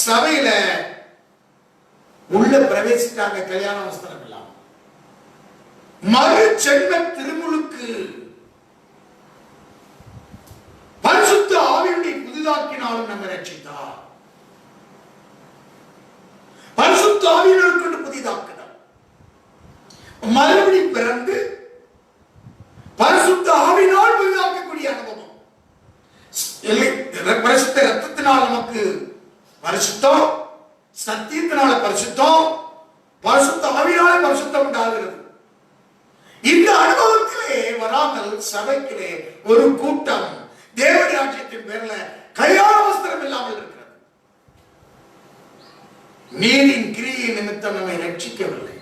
சபையில உள்ள பிரவேசித்தாங்க கல்யாண வஸ்திரம் இல்லாம. மறு ஜென்ம திருமுழுக்கு பரிசுத்த ஆவியை புதிதாக்கினாலும் நம்ம ரட்சித்தார். பரிசுத்த ஆவியினர் கொண்டு புதிதாக்கினார். மறுபடி பிறந்து பரிசுத்த ஆவியினால் புதிதாக்கக்கூடிய அனுபவம். பரிசுத்த ரத்தத்தினால் நமக்கு பரிசுத்தம், சத்தியத்தினால பரிசுத்தம், பரிசுத்த ஆவியினால பரிசுத்தம் உண்டாகிறது. இந்த அனுபவத்திலே வராமல் சபைக்கிலே ஒரு கூட்டம் தேவ ராஜ்யத்தின் பேர்ல கல்யாண வஸ்திரம் இல்லாமல் இருக்கிறது. நீதியின் கிரியை நிமித்தம் நம்மை ரட்சிக்கவில்லை.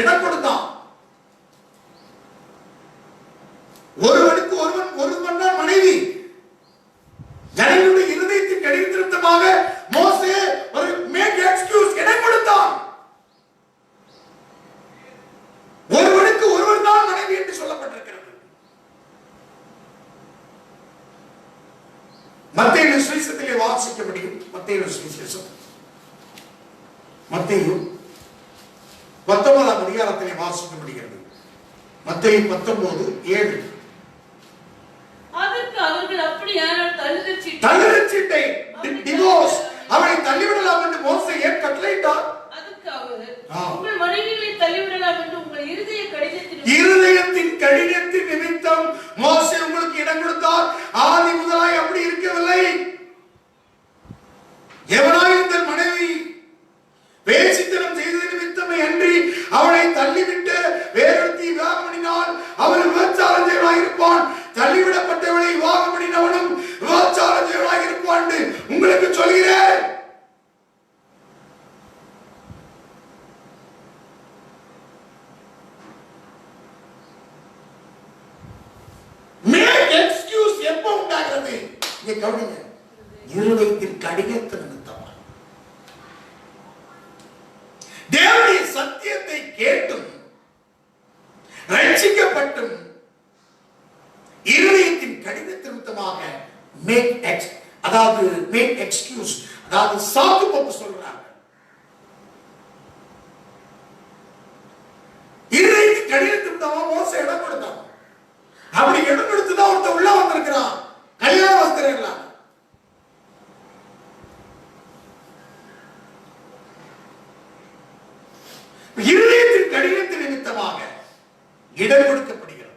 இடம் கொடுத்தான். ஒருவனுக்கு ஒருவன் தான் மனைவி. ஜனங்களுடைய இருதயத்தின் கடின திருத்தமாக மோசே ஒரு மேக் எக்ஸ்கியூஸ் இடம் கொடுத்தான். ஒருவனுக்கு ஒருவன் தான் மனைவி என்று சொல்லப்பட்டிருக்கிறது. மத்தேயு சுவிசேஷத்திலே வாசிக்க முடியும். மத்தேயு சுவிசேஷம் மத்தேயு 19ஆம் அதிகாரத்திலே வாசிக்க முடிகிறது. மத்தேயு 19:7. அதற்கு அவர்கள் அப்படியானால் தள்ளுதச்சீட்டை டிவோர்ஸ் அவளை தள்ளிவிடலாம் என்று மோசே ஏன் கட்டளையிட்டார்? அதுக்கு அவர் உங்கள் மனைவிகளை தள்ளிவிடலாம் என்று உங்கள் இருதயத்தின் கடினத்தின் நிமித்தம் மோசே உங்களுக்கு இடம் கொடுத்தார். ஆதி முதலாய் அப்படி இருக்கவில்லை. எவனாயும் தன் மனைவி வேசித்தனம் செய்த நிமித்தமே அன்றி அவளை தள்ளிவிட்டு வேறொருத்தி விவாகம் பண்ணினால் அவன் விபச்சாரம் செய்வனாக இருப்பான். தள்ளிவிடப்பட்டவனை விவாகம் பண்ணினவனும் விபச்சாரம் செய்வனாக இருப்பான் என்று உங்களுக்கு சொல்கிறேன். மேக் எக்ஸ்கியூஸ் எப்போ உண்டாகிறது? இங்க கவனிங்க. இருதயத்தின் கடினத்தின் நிமித்தம் தேவனுடைய சத்தியத்தை கேட்டும் ரட்சிக்கப்பட்டும் இருதயத்தின் கடினத்தின் நிமித்தமாக மேக் எக்ஸ்கியூஸ், அதாவது சாக்கு போக்கு சொல்றாங்க. இருதயத்தின் கடினத்தின் நிமித்தமாக மோசே இடம் கொடுத்தான். அப்படி இடம் கொடுத்துதான் ஒருத்த உள்ள வந்திருக்கிறான். கல்யாண வஸ்திரம் இல்ல. இருதயத்தின் கடினத்தின் நிமித்தமாக இடம் கொடுக்கப்படுகிறது.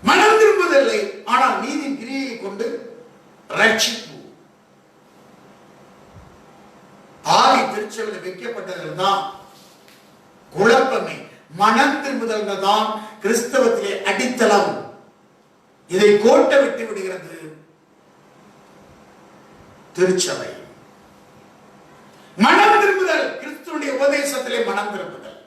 மனம் திரும்புவதில்லை, ஆனால் நீதியின் கிரியையை கொண்டு ரட்சிப்பு. ஆதி திருச்சபையில் வைக்கப்பட்டதில் தான் குழப்பமே. மனம் திரும்புதல் தான் கிறிஸ்தவத்திலே அடித்தளம். இதை கோட்டை விட்டு விடுகிறது திருச்சபை. மனம் திரும்புதல் கிறிஸ்துவுடைய உபதேசத்திலே மனம் திரும்புதல்.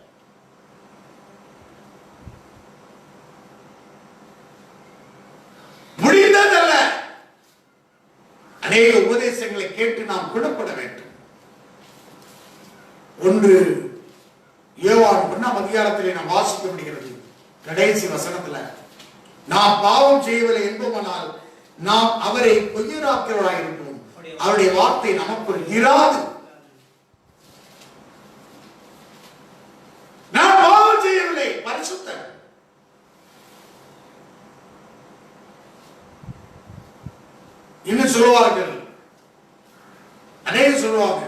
முடிந்ததல்ல. அநேக உபதேசங்களை கேட்டு நாம் குணப்பட வேண்டும். ஒன்று யோவான் 1ஆம் அதிகாரத்திலே நாம் வாசிக்க முடிகிறது. கடைசி வசனத்துல நாம் பாவம் செய்யவில்லை என்போமானால் நாம் அவரை பொய்யராக்கிறவராய் இருப்போம், அவருடைய வார்த்தை நமக்குள் இராது. நாம் பாவம் செய்யவில்லை, பரிசுத்தர். இன்னும் சொல்லுவார்கள், அநேகம் சொல்லுவாங்க,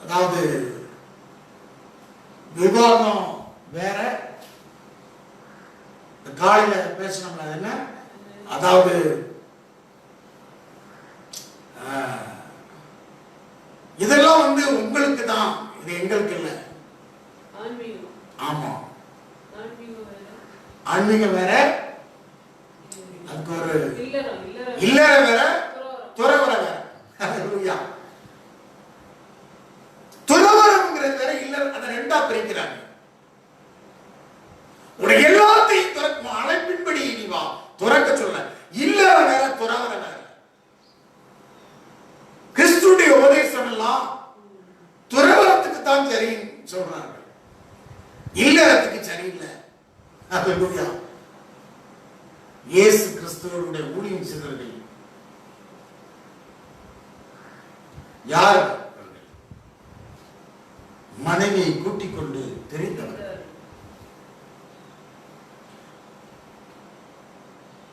அதாவது விவாதம் வேற. காலையில பேசணும்னா என்ன, அதாவது இதெல்லாம் வந்து உங்களுக்கு தான், இது எங்களுக்கு இல்லை. ஆமா, ஆன்மீகம் வேற, அதுக்கு ஒரு இல்லற வேற, துறவர வேற. துறவரம்ங்கிறது வேற, இல்ல, அதை ரெண்டா பிரிக்கிறாங்க. உடைய எல்லாத்தையும் துறக்கும் அழைப்பின்படி நீ வா, துறக்க சொல்ல. இல்லற வேற, துறவர வேற. கிறிஸ்துடைய உபதேசம் எல்லாம் துறவரத்துக்கு தான் சரின்னு சொல்றாங்க, இல்லறத்துக்கு சரியில்லை. அல்லேலூயா. இயேசு கிறிஸ்துவுடைய ஊழியம் செய்தவர்கள் யார்? மனைவியை கூட்டிக் கொண்டு தெரிந்தவர்.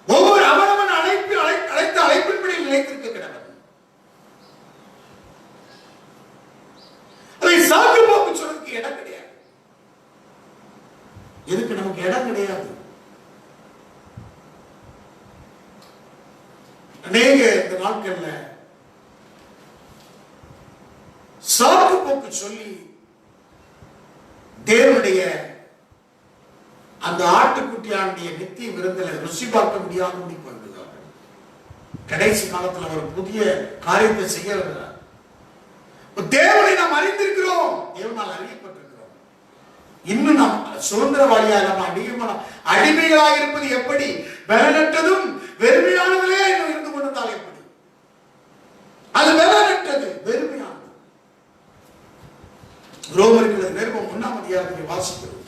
ஒவ்வொரு அவனவன் அழைத்த அழைப்பின்படி நிலைத்திருக்க கிடவன். அதை சாக்கு போக்கு சொல்றதுக்கு இடம் கிடையாது. எதுக்கு நமக்கு இடம் கிடையாது? அநேக இந்த நாட்கள்ல சாக்கு போக்கு சொல்லி தேவனுடைய அந்த ஆட்டுக்குட்டியாண்டிய நித்திய விருந்தில் ருசி பார்க்க முடியாதபடி போய்விடுவார்கள். கடைசி காலத்துல ஒரு புதிய காரியத்தை செய்ய வருகிறார். தேவனை நாம் அறிந்திருக்கிறோம், தேவனால் அறியப்பட்டிருக்கிறோம். இன்னும் நாம் சுதந்திரவாளியா நம்ம அடிமைகளாக இருப்பது எப்படி? பலனற்றதும் வெறுமையானதிலே இருந்து கொண்டிருந்தால் எப்படி? அது பலனற்றது, வெறுமையானது. ரோமர்கள் நிருபம் 1ஆம் அதிகாரத்தை வாசிக்கிறோம்.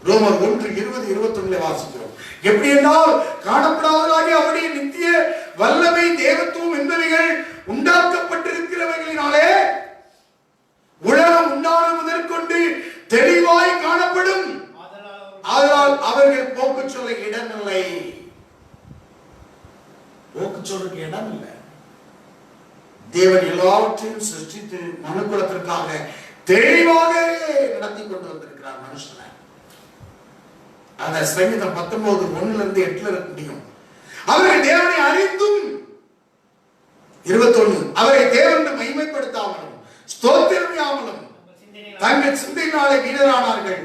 ரோமர் 1:20-21 வாசிக்கிறோம். எப்படி என்றால், காணப்படாதவராகிய அவருடைய நித்திய வல்லமை, தேவத்துவம் என்பவைகள் உண்டாக்கப்பட்டிருக்கிறவைகளினாலே உலகம் உண்டான முதற்கொண்டு தெளிவாய் காணப்படும். அதனால் அவர்கள் போக்கு சொல்ல இடமில்லை. போக்கு சொல்றதுக்கு இடம் இல்லை. தேவன் எல்லாவற்றையும் சிருஷ்டித்து மனுக்குலத்திற்காக தெளிவாக நடத்தி கொண்டு வந்திருக்கிறார் மனுஷனை. அந்த சங்கீதம் 19:1-8 இருக்க முடியும். அவர்கள் தேவனை அறிந்தும் 21 அவரை தேவனை மகிமைப்படுத்தாமலும் ஸ்தோத்திரமியாமலும் தங்கள் சிந்தையினாலே வீணரானார்கள்.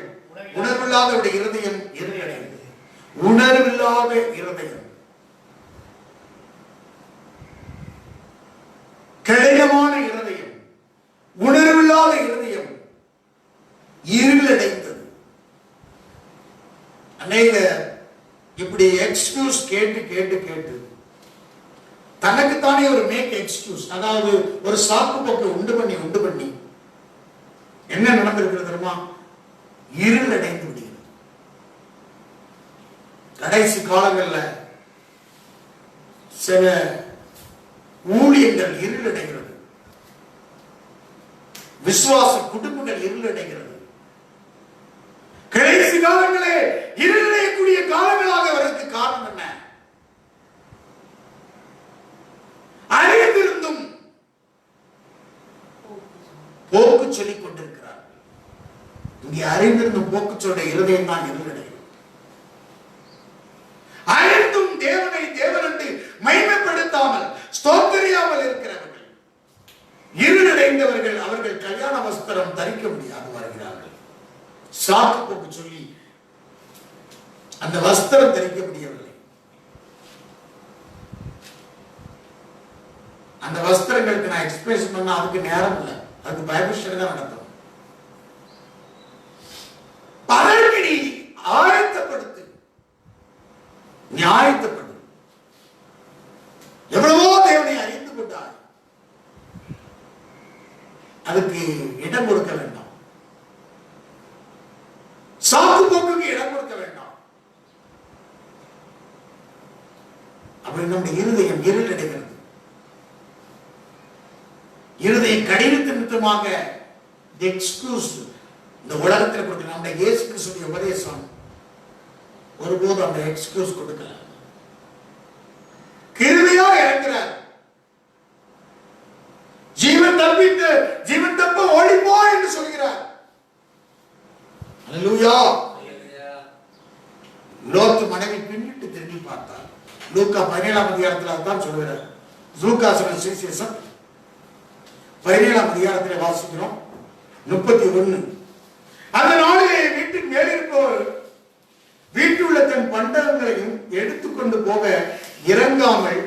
உணர்வில்லாத இருதயம் இருளடைந்தது. உணர்வில்லாத இருதயம், கடினமான இருதயம், உணர்வில்லாத இருதயம் இருளடைந்தது. அநேக இப்படி எக்ஸ்கியூஸ் கேட்டு கேட்டு கேட்டு தனக்குத்தானே ஒரு மேக் எக்ஸ்கியூஸ், அதாவது ஒரு சாக்கு போக்கு உண்டு பண்ணி என்ன நடந்திருக்கிறது தெரியுமா? இருள் அடைந்து விடுகிறது. கடைசி காலங்களில் சில ஊழியங்கள் இருள் அடைகிறது, விசுவாச குடும்பங்கள் இருள் அடைகிறது. கடைசி காலங்களே இருளடையக்கூடிய காலங்களாக வருவதற்கு காரணம் என்ன? அறிந்திருந்தும் போக்கு சொல்லிக் கொண்டிருக்கிறார். இங்கே அறிந்திருந்தும் போக்கு சொல்ற இருதயம் தான் இருளடையும். அறிந்தும் தேவனை தேவன் என்று மகிமைப்படுத்தாமல் ஸ்தோத்திரியாமல் இருக்கிறவர்கள், இருளடைந்தவர்கள், அவர்கள் கல்யாண வஸ்திரம் தரிக்க முடியாது வருகிறார்கள். சாக்கு போக்கு சொல்லி அந்த வஸ்திரம் தரிக்க முடியவில்லை. அந்த வஸ்திரங்களுக்கு நான் எக்ஸ்பிரஸ் பண்ண அதுக்கு நேரம் இல்லை. அதுக்கு பைபிள் ஸ்டடி தான் நடத்தும். அதற்கு நீ ஆயத்தப்படுத்து, நியாயத்தப்படு. எவ்வளவோ தேவனை அறிந்து கொண்டார், அதுக்கு இடம் கொடுக்க வேண்டாம். சாக்கு போக்குக்கு இடம் கொடுக்க வேண்டாம். அப்படி நம்முடைய இருதயம் இருளடைகிறது. இருதயம் கடினத்தின் நிமித்தமாக எக்ஸ்கியூஸ் இந்த உலகத்தில் கொடுக்க நம்முடைய இயேசு கிறிஸ்துவின் உபதேசம் ஒருபோதும் அந்த எக்ஸ்கியூஸ் கொடுக்கல. கிருபையா இறங்குறார். ஜீவன் தப்ப ஓடிப்போ என்று சொல்கிறார். அல்லேலூயா. லோத்து மனைவி பின்னிட்டு திரும்பி பார்த்தார். லூக்கா 17ஆம் அதிகாரத்தில் அதான் சொல்கிறார். லூக்கா சுவிசேஷம் 17ஆம் அதிகாரத்தில் வாசிக்கிறோம் 31. அந்த நாளிலே வீட்டின் மேலிருப்பவர் வீட்டுள்ள தன் பண்டங்களையும் எடுத்துக்கொண்டு போக இறங்காமல்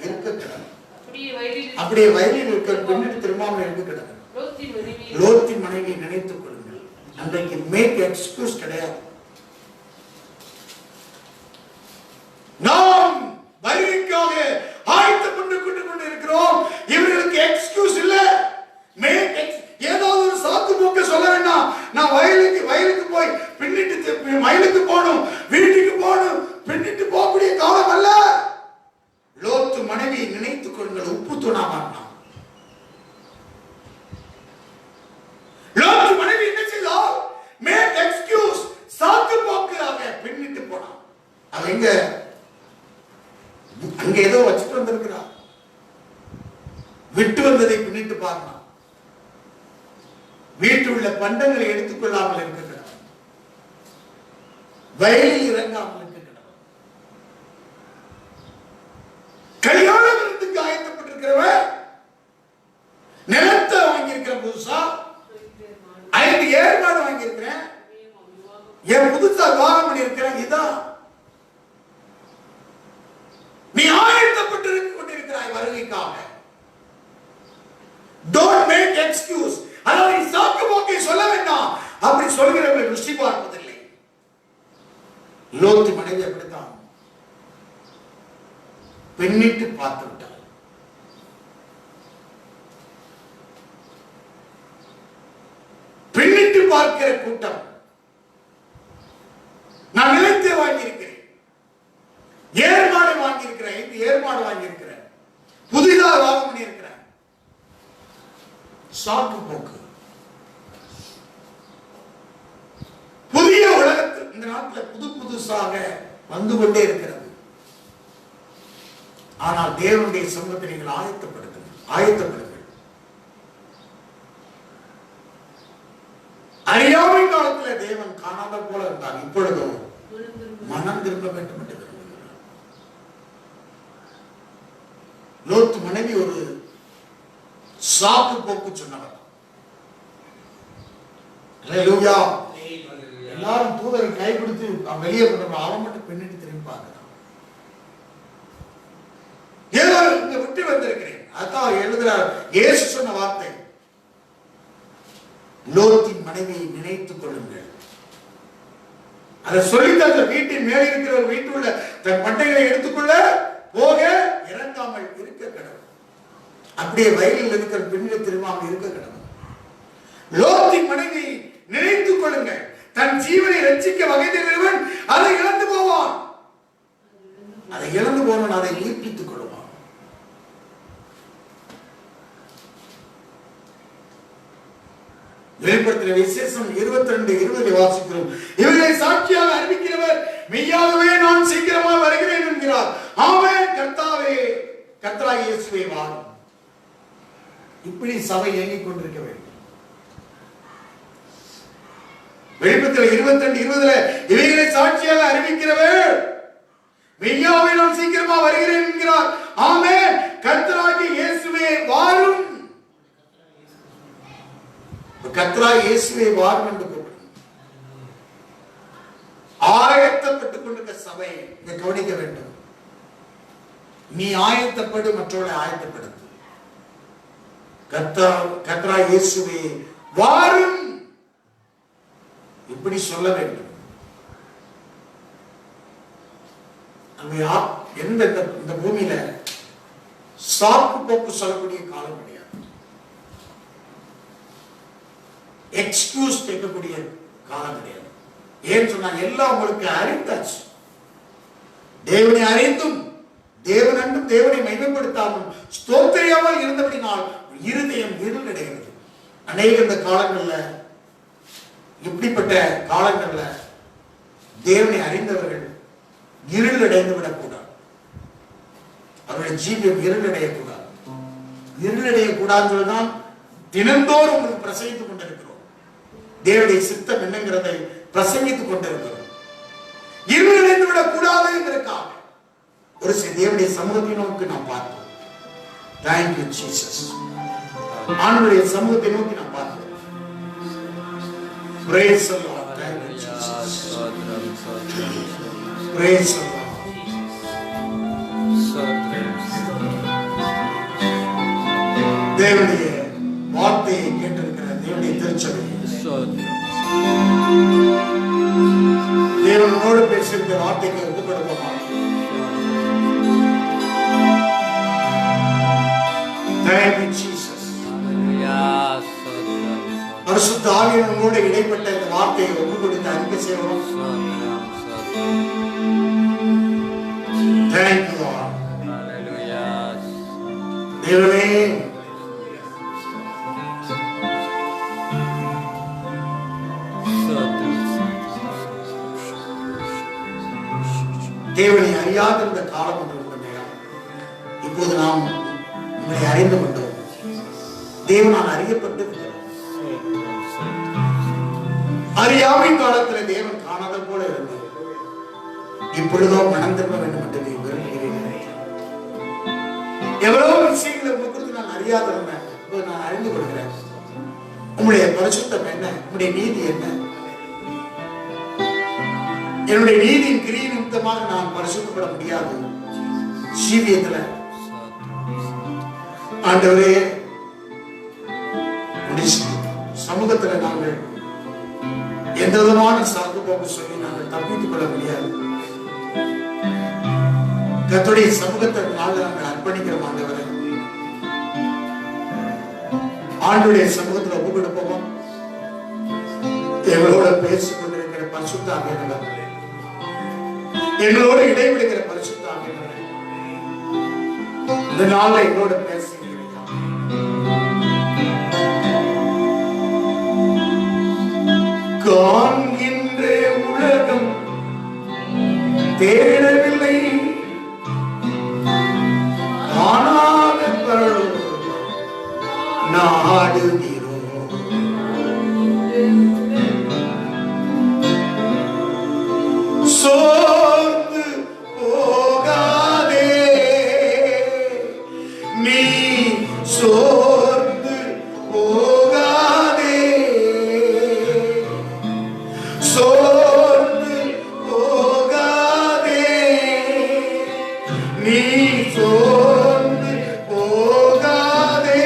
இருக்க, அப்படியே வயலில் இருக்க பின்னிட்டு திரும்பாமல் இருக்க கிடக்கும். லோத்தின் மனைவியை நினைத்துக் கொள்ளுங்கள். அன்றைக்கு மேக் எக்ஸ்கியூஸ் கிடையாது. நாம் வருகைக்காக ஆயத்தப்பட்டு கொண்டு இருக்கிறோம். இவர்களுக்கு எக்ஸ்கியூஸ் இல்ல. ஏதாவது ஒரு சாக்கு போக்க சொல்ல வேண்டாம். நான் வயலுக்கு போய் பின்னிட்டு வயலுக்கு போகணும், வீட்டுக்கு போகணும், பின்னிட்டு போகக்கூடிய காலம் அல்ல. லோத்து மனைவியை நினைத்துக் கொள்ளுங்கள். உப்பு தூணா மாட்டான். லோத்து மனைவி என்ன செய்தால்? மேக் எக்ஸ்கியூஸ், சாக்கு போக்காக பின்னிட்டு போனான். அவ எங்க அங்க ஏதோ வச்சுட்டு வந்திருக்கிறார். விட்டு வந்ததை பின்னிட்டு பார்த்தான். வீட்டில் உள்ள பண்டங்களை எடுத்துக் கொள்ளாமல் இருக்கிறார். வயலில் இறங்காமல் இருக்கிறார். கல்யாண விருந்துக்கு ஆயத்தப்பட்டிருக்கிறவன் நிலத்தை வாங்கியிருக்கிற புதுசா 5 ஏர்மாடு வாங்கியிருக்கிறேன், என் புதுசா விவாகம் பண்ணியிருக்கிறேன், லோத்து மனைவி அப்படித்தான் பெண்ணிட்டு பார்த்து விட்டார். பெண்ணிட்டு பார்க்கிற கூட்டம். நான் நிலத்தை வாங்கியிருக்கிறேன், ஏர்மாடு வாங்கியிருக்கிறேன், 5 ஏர்மாடு வாங்கியிருக்கிறேன், புதிதாக வாங்க பண்ணியிருக்கிறேன். சாக்கு போக்கு. புதிய உலகத்தில் இந்த நாட்டில் புதுசாக வந்து கொண்டே இருக்கிறது. ஆனால் தேவனுடைய சமூகத்தை நீங்கள் ஆயத்தப்படுங்கள். அறியாமை காலத்தில் தேவன் காணாத போல இருந்தார். இப்பொழுதோ மனம் திரும்ப வேண்டும் என்று விரும்புகிறார். லோத்து மனைவி ஒரு சாக்கு போக்கு சொன்னவர். அல்லேலூயா. எல்லாரும் தூதரை கைப்பிடித்து வெளியே கொண்டு அவன் மட்டும் பெண்ணிட்டு திரும்பி பார்க்கிறான். ஏதோ இங்க விட்டு வந்திருக்கிறேன். அதான் எழுதுறார். இயேசு சொன்ன வார்த்தை, லோத்தின் மனைவியை நினைத்துக் கொள்ளுங்கள். அதை சொல்லித்த வீட்டின் மேல் இருக்கிற வீட்டுள்ள தன் பட்டைகளை எடுத்துக்கொள்ள போக இறங்காமல் இருக்க கடவுள். அப்படியே வயலில் இருக்கிற பெண்களை திரும்பாமல் இருக்க கடவுள். லோத்தின் மனைவி நினைத்துக் கொள்ளுங்கள். தன் ஜீவனை ரட்சிக்க வகை தேடுவன் அதை இழந்து போவான். அதை இழந்து போனவன் அதை உயிர்ப்பித்துக் கொள்வான். வெளிப்படுத்தின விசேஷம் 22:20 வாசிக்கிறோம். இவர்களை சாட்சியாக அறிவிக்கிறவர் மெய்யாகவே நான் சீக்கிரமாக வருகிறேன் என்கிறார். ஆமென். கர்த்தாவே, கர்த்தராகிய இயேசுவே வாரும். இப்படி சபை இயங்கிக் கொண்டிருக்க வேண்டும். வெளிப்படுத்தின 22:20 இவர்களை சாட்சியாக அறிவிக்கிறவர் மெய்யாகவே நான் சீக்கிரமாக வருகிறேன் என்கிறார். ஆமென். கர்த்தராகிய இயேசுவே வாரும். கர்த்தராகிய இயேசுவே வாரும் என்று கூப்பிடும். ஆயத்தப்பட்டுக் கொண்டிருக்க சபை இதை கவனிக்க வேண்டும். நீ ஆயத்தப்படு, மற்றவர்களை ஆயத்தப்படுத்து. கர்த்தராகிய இயேசுவே வாரும் இப்படி சொல்ல வேண்டும். இந்த பூமியில சாக்கு போக்கு சொல்லக்கூடிய காலம் கிடையாது. எக்ஸ்கியூஸ் கேட்கக்கூடிய காலம் கிடையாது. ஏன் சொன்னா எல்லாம் உங்களுக்கு அறிந்தாச்சு. தேவனை அறிந்தும் தேவன் அன்றும் தேவனை மகிமைப்படுத்தாமல் ஸ்தோத்திரியாமல் இருந்தபடினால் இருதயம் இருளடைகிறது. அநேக இந்த காலங்கள்ல, இப்படிப்பட்ட காலங்கள்ல தேவனை அறிந்தவர்கள் இருளடைந்து விடக்கூடாது. அவருடைய ஜீவியம் இருளடையக்கூடாது. இருளடையக்கூடாதுதான் தினந்தோறும் உங்களுக்கு பிரசங்கித்துக் கொண்டிருக்கிறோம். தேவனுடைய சித்தம் என்னங்கிறதை பிரசங்கித்துக் கொண்டிருக்கிறோம். இருளடைந்து விடக்கூடாது என்பதற்காக ஒரு சில தேவனுடைய சமூகத்தை நோக்கி நாம் பார்த்தோம். Thank you Jesus. ஆண்டவருடைய சமூகத்தை நோக்கி நாம் பார்த்தோம். Praise the Lord. Thank you, Jesus. Praise the Lord. தேவனுடைய வார்த்தையை கேட்டிருக்கிற தேவனுடைய திருச்சபை, தேவனோடு பேசியிருக்கிற வார்த்தைக்கு ஒப்புக் கொடுப்போமா? Thank you, Jesus. பரிசுத்த ஆவியானவரோடு இடைப்பட்ட இந்த வார்த்தையை ஒப்புக் கொடுத்து அறிக்கை செய்வோம். Thank you, Lord. தேவனே, தேவனை அறியாத இந்த காலம் ஒன்று நேரம். இப்போது நாம் உங்களை அறிந்து கொண்டோம். தேவனால் அறியப்பட்டிருக்கிறோம். அறியாமை காலத்தில் தேவன் காணாத போல இருந்தது. இப்பொழுதோ மனம் திரும்ப வேண்டும் என்று நீ விரும்புகிறீர்கள். எவ்வளவு விஷயங்களை உங்களுக்கு நான் அறியாத இருந்தேன். இப்போது நான் அறிந்து கொள்கிறேன். உங்களுடைய பரிசுத்தம் என்ன? உங்களுடைய நீதி என்ன? என்னுடைய நீதியின் கிரியை நிமித்தமாக நான் பரிசுத்தப்பட முடியாது. ஜீவியத்துல ஆண்டவரே, சமூகத்துல நாங்கள் எந்த விதமான சாக்கு போக்கு சொல்லி நாங்கள் தப்பித்துக் கொள்ள முடியாது. கர்த்தருடைய சமூகத்தை நாளில் நாங்கள் அர்ப்பணிக்கிறோம். ஆண்டவரே, ஆண்டவருடைய சமூகத்தில் ஒப்பு கொடுப்போமா? எங்களோட பேசிக் கொண்டிருக்கிற பரிசுத்த ஆவியானவர், எங்களோட இடைவிடுகிற பரிசுத்த ஆவியானவர், இந்த நாள்ல எங்களோட பேசுகிறீங்க. காண்கின்ற உலகம் தேடவில்லை, காணாத பரலோகம் நாடுகிறோம். சோர்ந்து போகாதே, நீ சோர்ந்து போகாதே, சோர்ந்து போகாதே, நீ சோர்ந்து போகாதே,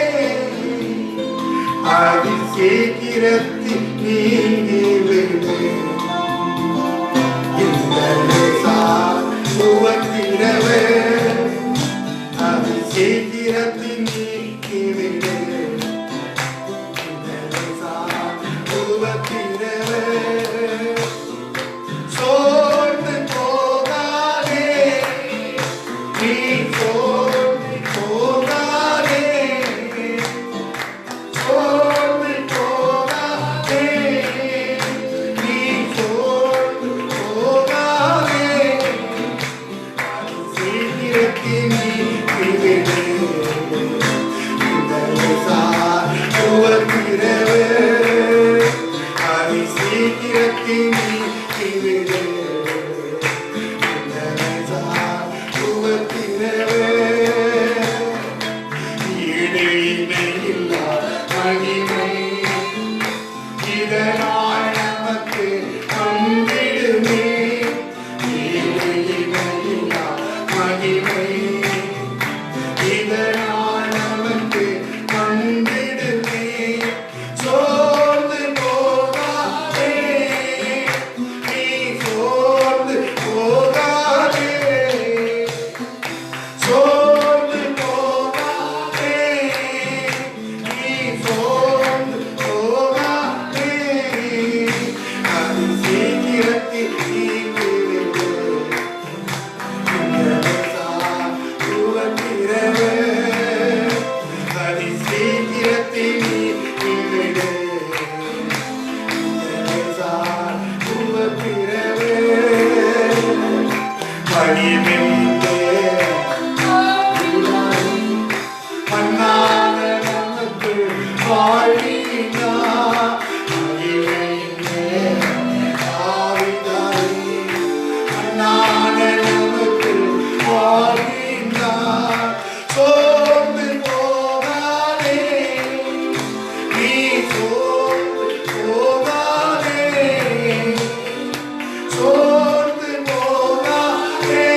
அதி சீக்கிரத்தில் நீங்கிவிடு. அது சீக்கிரத்தில் நீக்கிவிடு. சோர்ந்து போகாதே, நீ சோர்ந்து போகாதே, சோர்ந்து போகாதே, நீ சோர்ந்து போகாதே, சீக்கிரத்தில் நீக்கிவிடு. இந்த உவத்திரவே, அது சீக்கிரத்தில் நீக்கிவிடு. இந்த உவத்திரவே, ஈடு இணையில்லா மகிமை இதனால் நமக்கு வந்திடுமே. ஈடு இணையில்லா மகிமை இதனால் நமக்கு வந்திடுமே. சோர்ந்து போகாதே, நீ சோர்ந்து போகாதே, சோர்ந்து போகாதே, நீ சோர்ந்து போகாதே, அது சீக்கிரத்தில் நீங்கிவிடு. அது சீக்கிரத்தில் நீங்கிவிடு. மணிமின்றே மன்னான நமக்கு வாழினா, மகிமையின்றே ஆவிதாரி, மன்னான நமக்கு வாழினா. சோர்ந்து போகாதே, நீ சோர்ந்து போகாதே, சோர்ந்து போகாதே,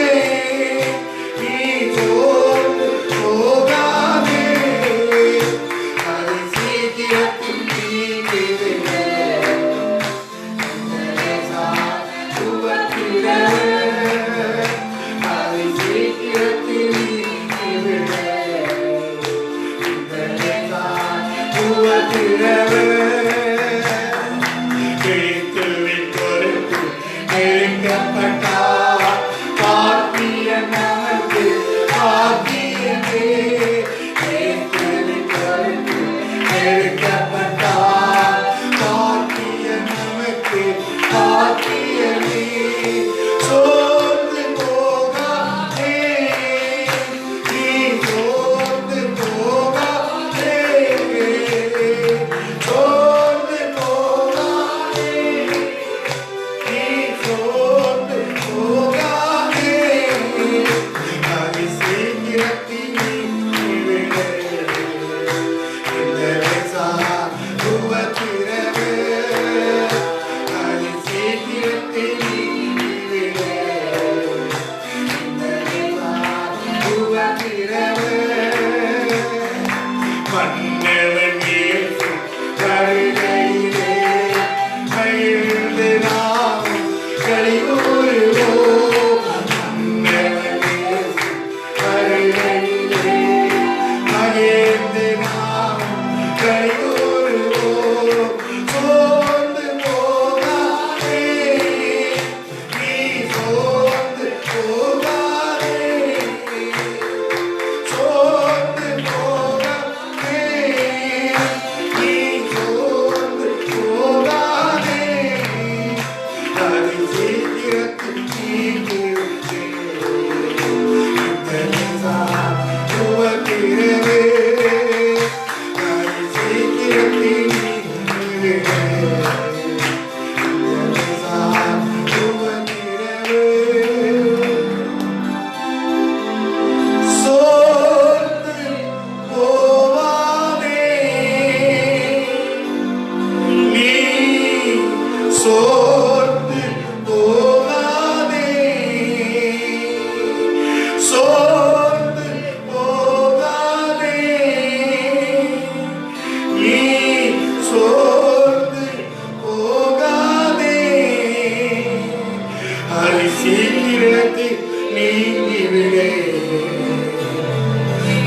அலி சீக்கிரத்தில் நீங்கிவிடே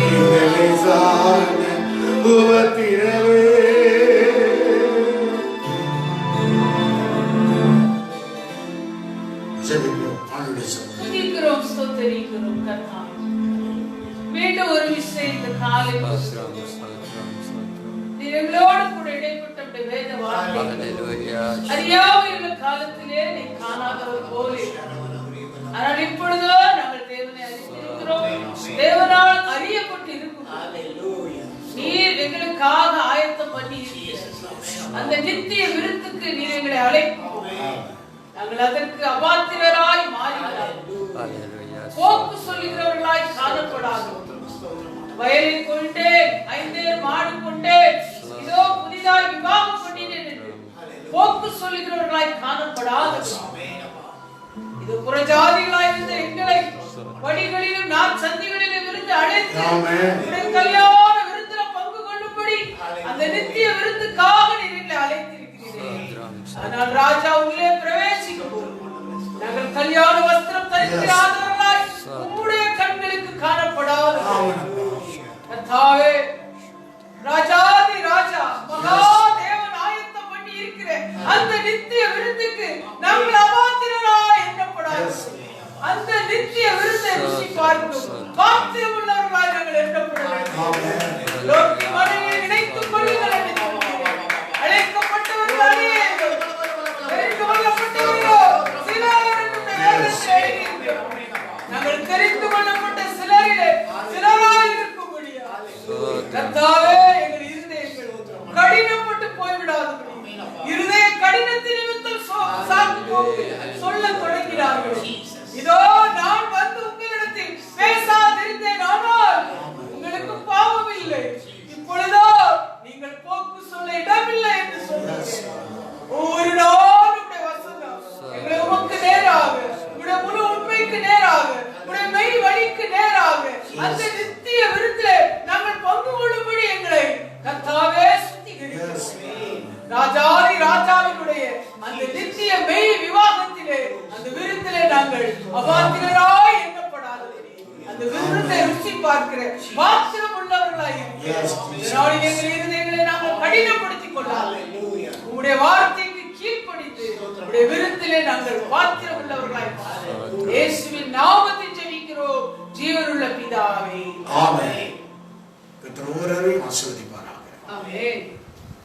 இதனை சார்ந்த உபத்திரவே. துதிக்கிறோம், ஸ்தோத்திரிக்கிறோம் கர்த்தாவே. மீண்டும் ஒரு விஷயம் இந்த காலை எங்களோடு கூட இடைப்பட்ட வேத வார்த்தை அறியாமையுள்ள காலத்திலே நீ காணாதவர் போலே, ஆனால் இப்பொழுதோ நாங்கள் தேவனை அறிந்திருக்கிறோம், தேவனால் அறியப்பட்டு இருக்கும். நீர் எங்களுக்காக ஆயத்தம் பண்ணி அந்த நித்திய விருந்துக்கு நீர் எங்களை அழைக்கும். நாங்கள் அதற்கு அபாத்திரராய் மாறினார், போக்கு சொல்லுகிறவர்களாய் காணப்படாது. வயலை கொண்டேன், 5 மாடு கொண்டேன், இதோ புதிதாய் விவாகம் பண்ணினேன் என்று போக்கு சொல்லுகிறவர்களாய் காணப்படாது. இது புறஜாதிகளாய் இருந்த எங்களை வழிகளிலும் நான் சந்திகளிலும் இருந்து அழைத்து கல்யாண விருந்தில பங்கு கொள்ளும்படி அந்த நித்திய விருந்துக்காக நீர் அழைத்திருக்கிறீர்கள். ஆனால் ராஜா உள்ளே பிரவேசிக்கும் போது நாங்கள் கல்யாண வஸ்திரம் தரிக்கிறாதவர்களாய் உம்முடைய கண்களுக்கு காணப்படாத கர்த்தாவே, ராஜாதி ராஜா மகாதேவன் ஆயத்தம் பண்ணி இருக்கிற அந்த நித்திய விருந்துக்கு நாங்கள் அபாத்திரராய் எண்ணப்படாது. அந்த நித்திய விருந்தை ருசி பார்க்கும் பாத்திரம் உள்ளவர்களாய் நாங்கள் எண்ணப்பட வேண்டும். லோக மனையை நினைத்துக் கொள்ளுங்கள் என்று சொல்கிறேன். அழைக்கப்பட்டவர்கள் அநேகர், தெரிந்து கொள்ளப்பட்டவர்களோ சிலர் என்று வேதத்தில் எழுதியிருக்கிறோம். நாங்கள் தெரிந்து கொள்ளப்பட்ட சிலரிலே சிலராய் இருக்கும்படியாக கர்த்தாவே எங்கள் இருதயங்கள் கடினப்பட்டு போய்விடாதபடி, இருதய கடினத்தின் நிமித்தம் சாக்கு போக்கு சொல்ல தொடங்கினார்கள். இதோ நான் வந்து உங்களிடத்தில் பேசாதிருந்தேன், ஆனால் உங்களுக்கு பாவம் இல்லை, இப்பொழுதோ நீங்கள் போக்கு சொல்ல இடமில்லை என்று சொன்னீர்கள். ஒவ்வொரு நாளும் உடைய வசனம் எங்களை உமக்கு நேராக, உடைய முழு உண்மைக்கு நேராக, உடைய மெய் வழிக்கு நேராக அந்த நித்திய விருந்திலே நாங்கள் பங்கு கொள்ளும்படி எங்களை கர்த்தாவே சுத்திகரிக்கிறோம். ராஜாதி ராஜாவினுடைய அந்த நித்திய மெய் விவாகத்திலே அந்த விருந்திலே நாங்கள் அபாத்திரராய் எண்ணப்படாதபடி அந்த விருந்தை ருசி பார்க்கிற பாத்திரம் உள்ளவர்களாய் எங்கள் இருதயங்களை நாங்கள் கடினப்படுத்திக் கொள்ளாமல் உம்முடைய வார்த்தைக்கு கீழ்ப்படிந்து உம்முடைய விருந்திலே நாங்கள் பாத்திரம் உள்ளவர்களாய் இயேசுவின் நாமத்தில் ஜெபிக்கிறோம் ஜீவனுள்ள பிதாவே. ஆமென். கர்த்தர் ஒவ்வொருவரையும் ஆசீர்வதிப்பாராக. ஆமென்.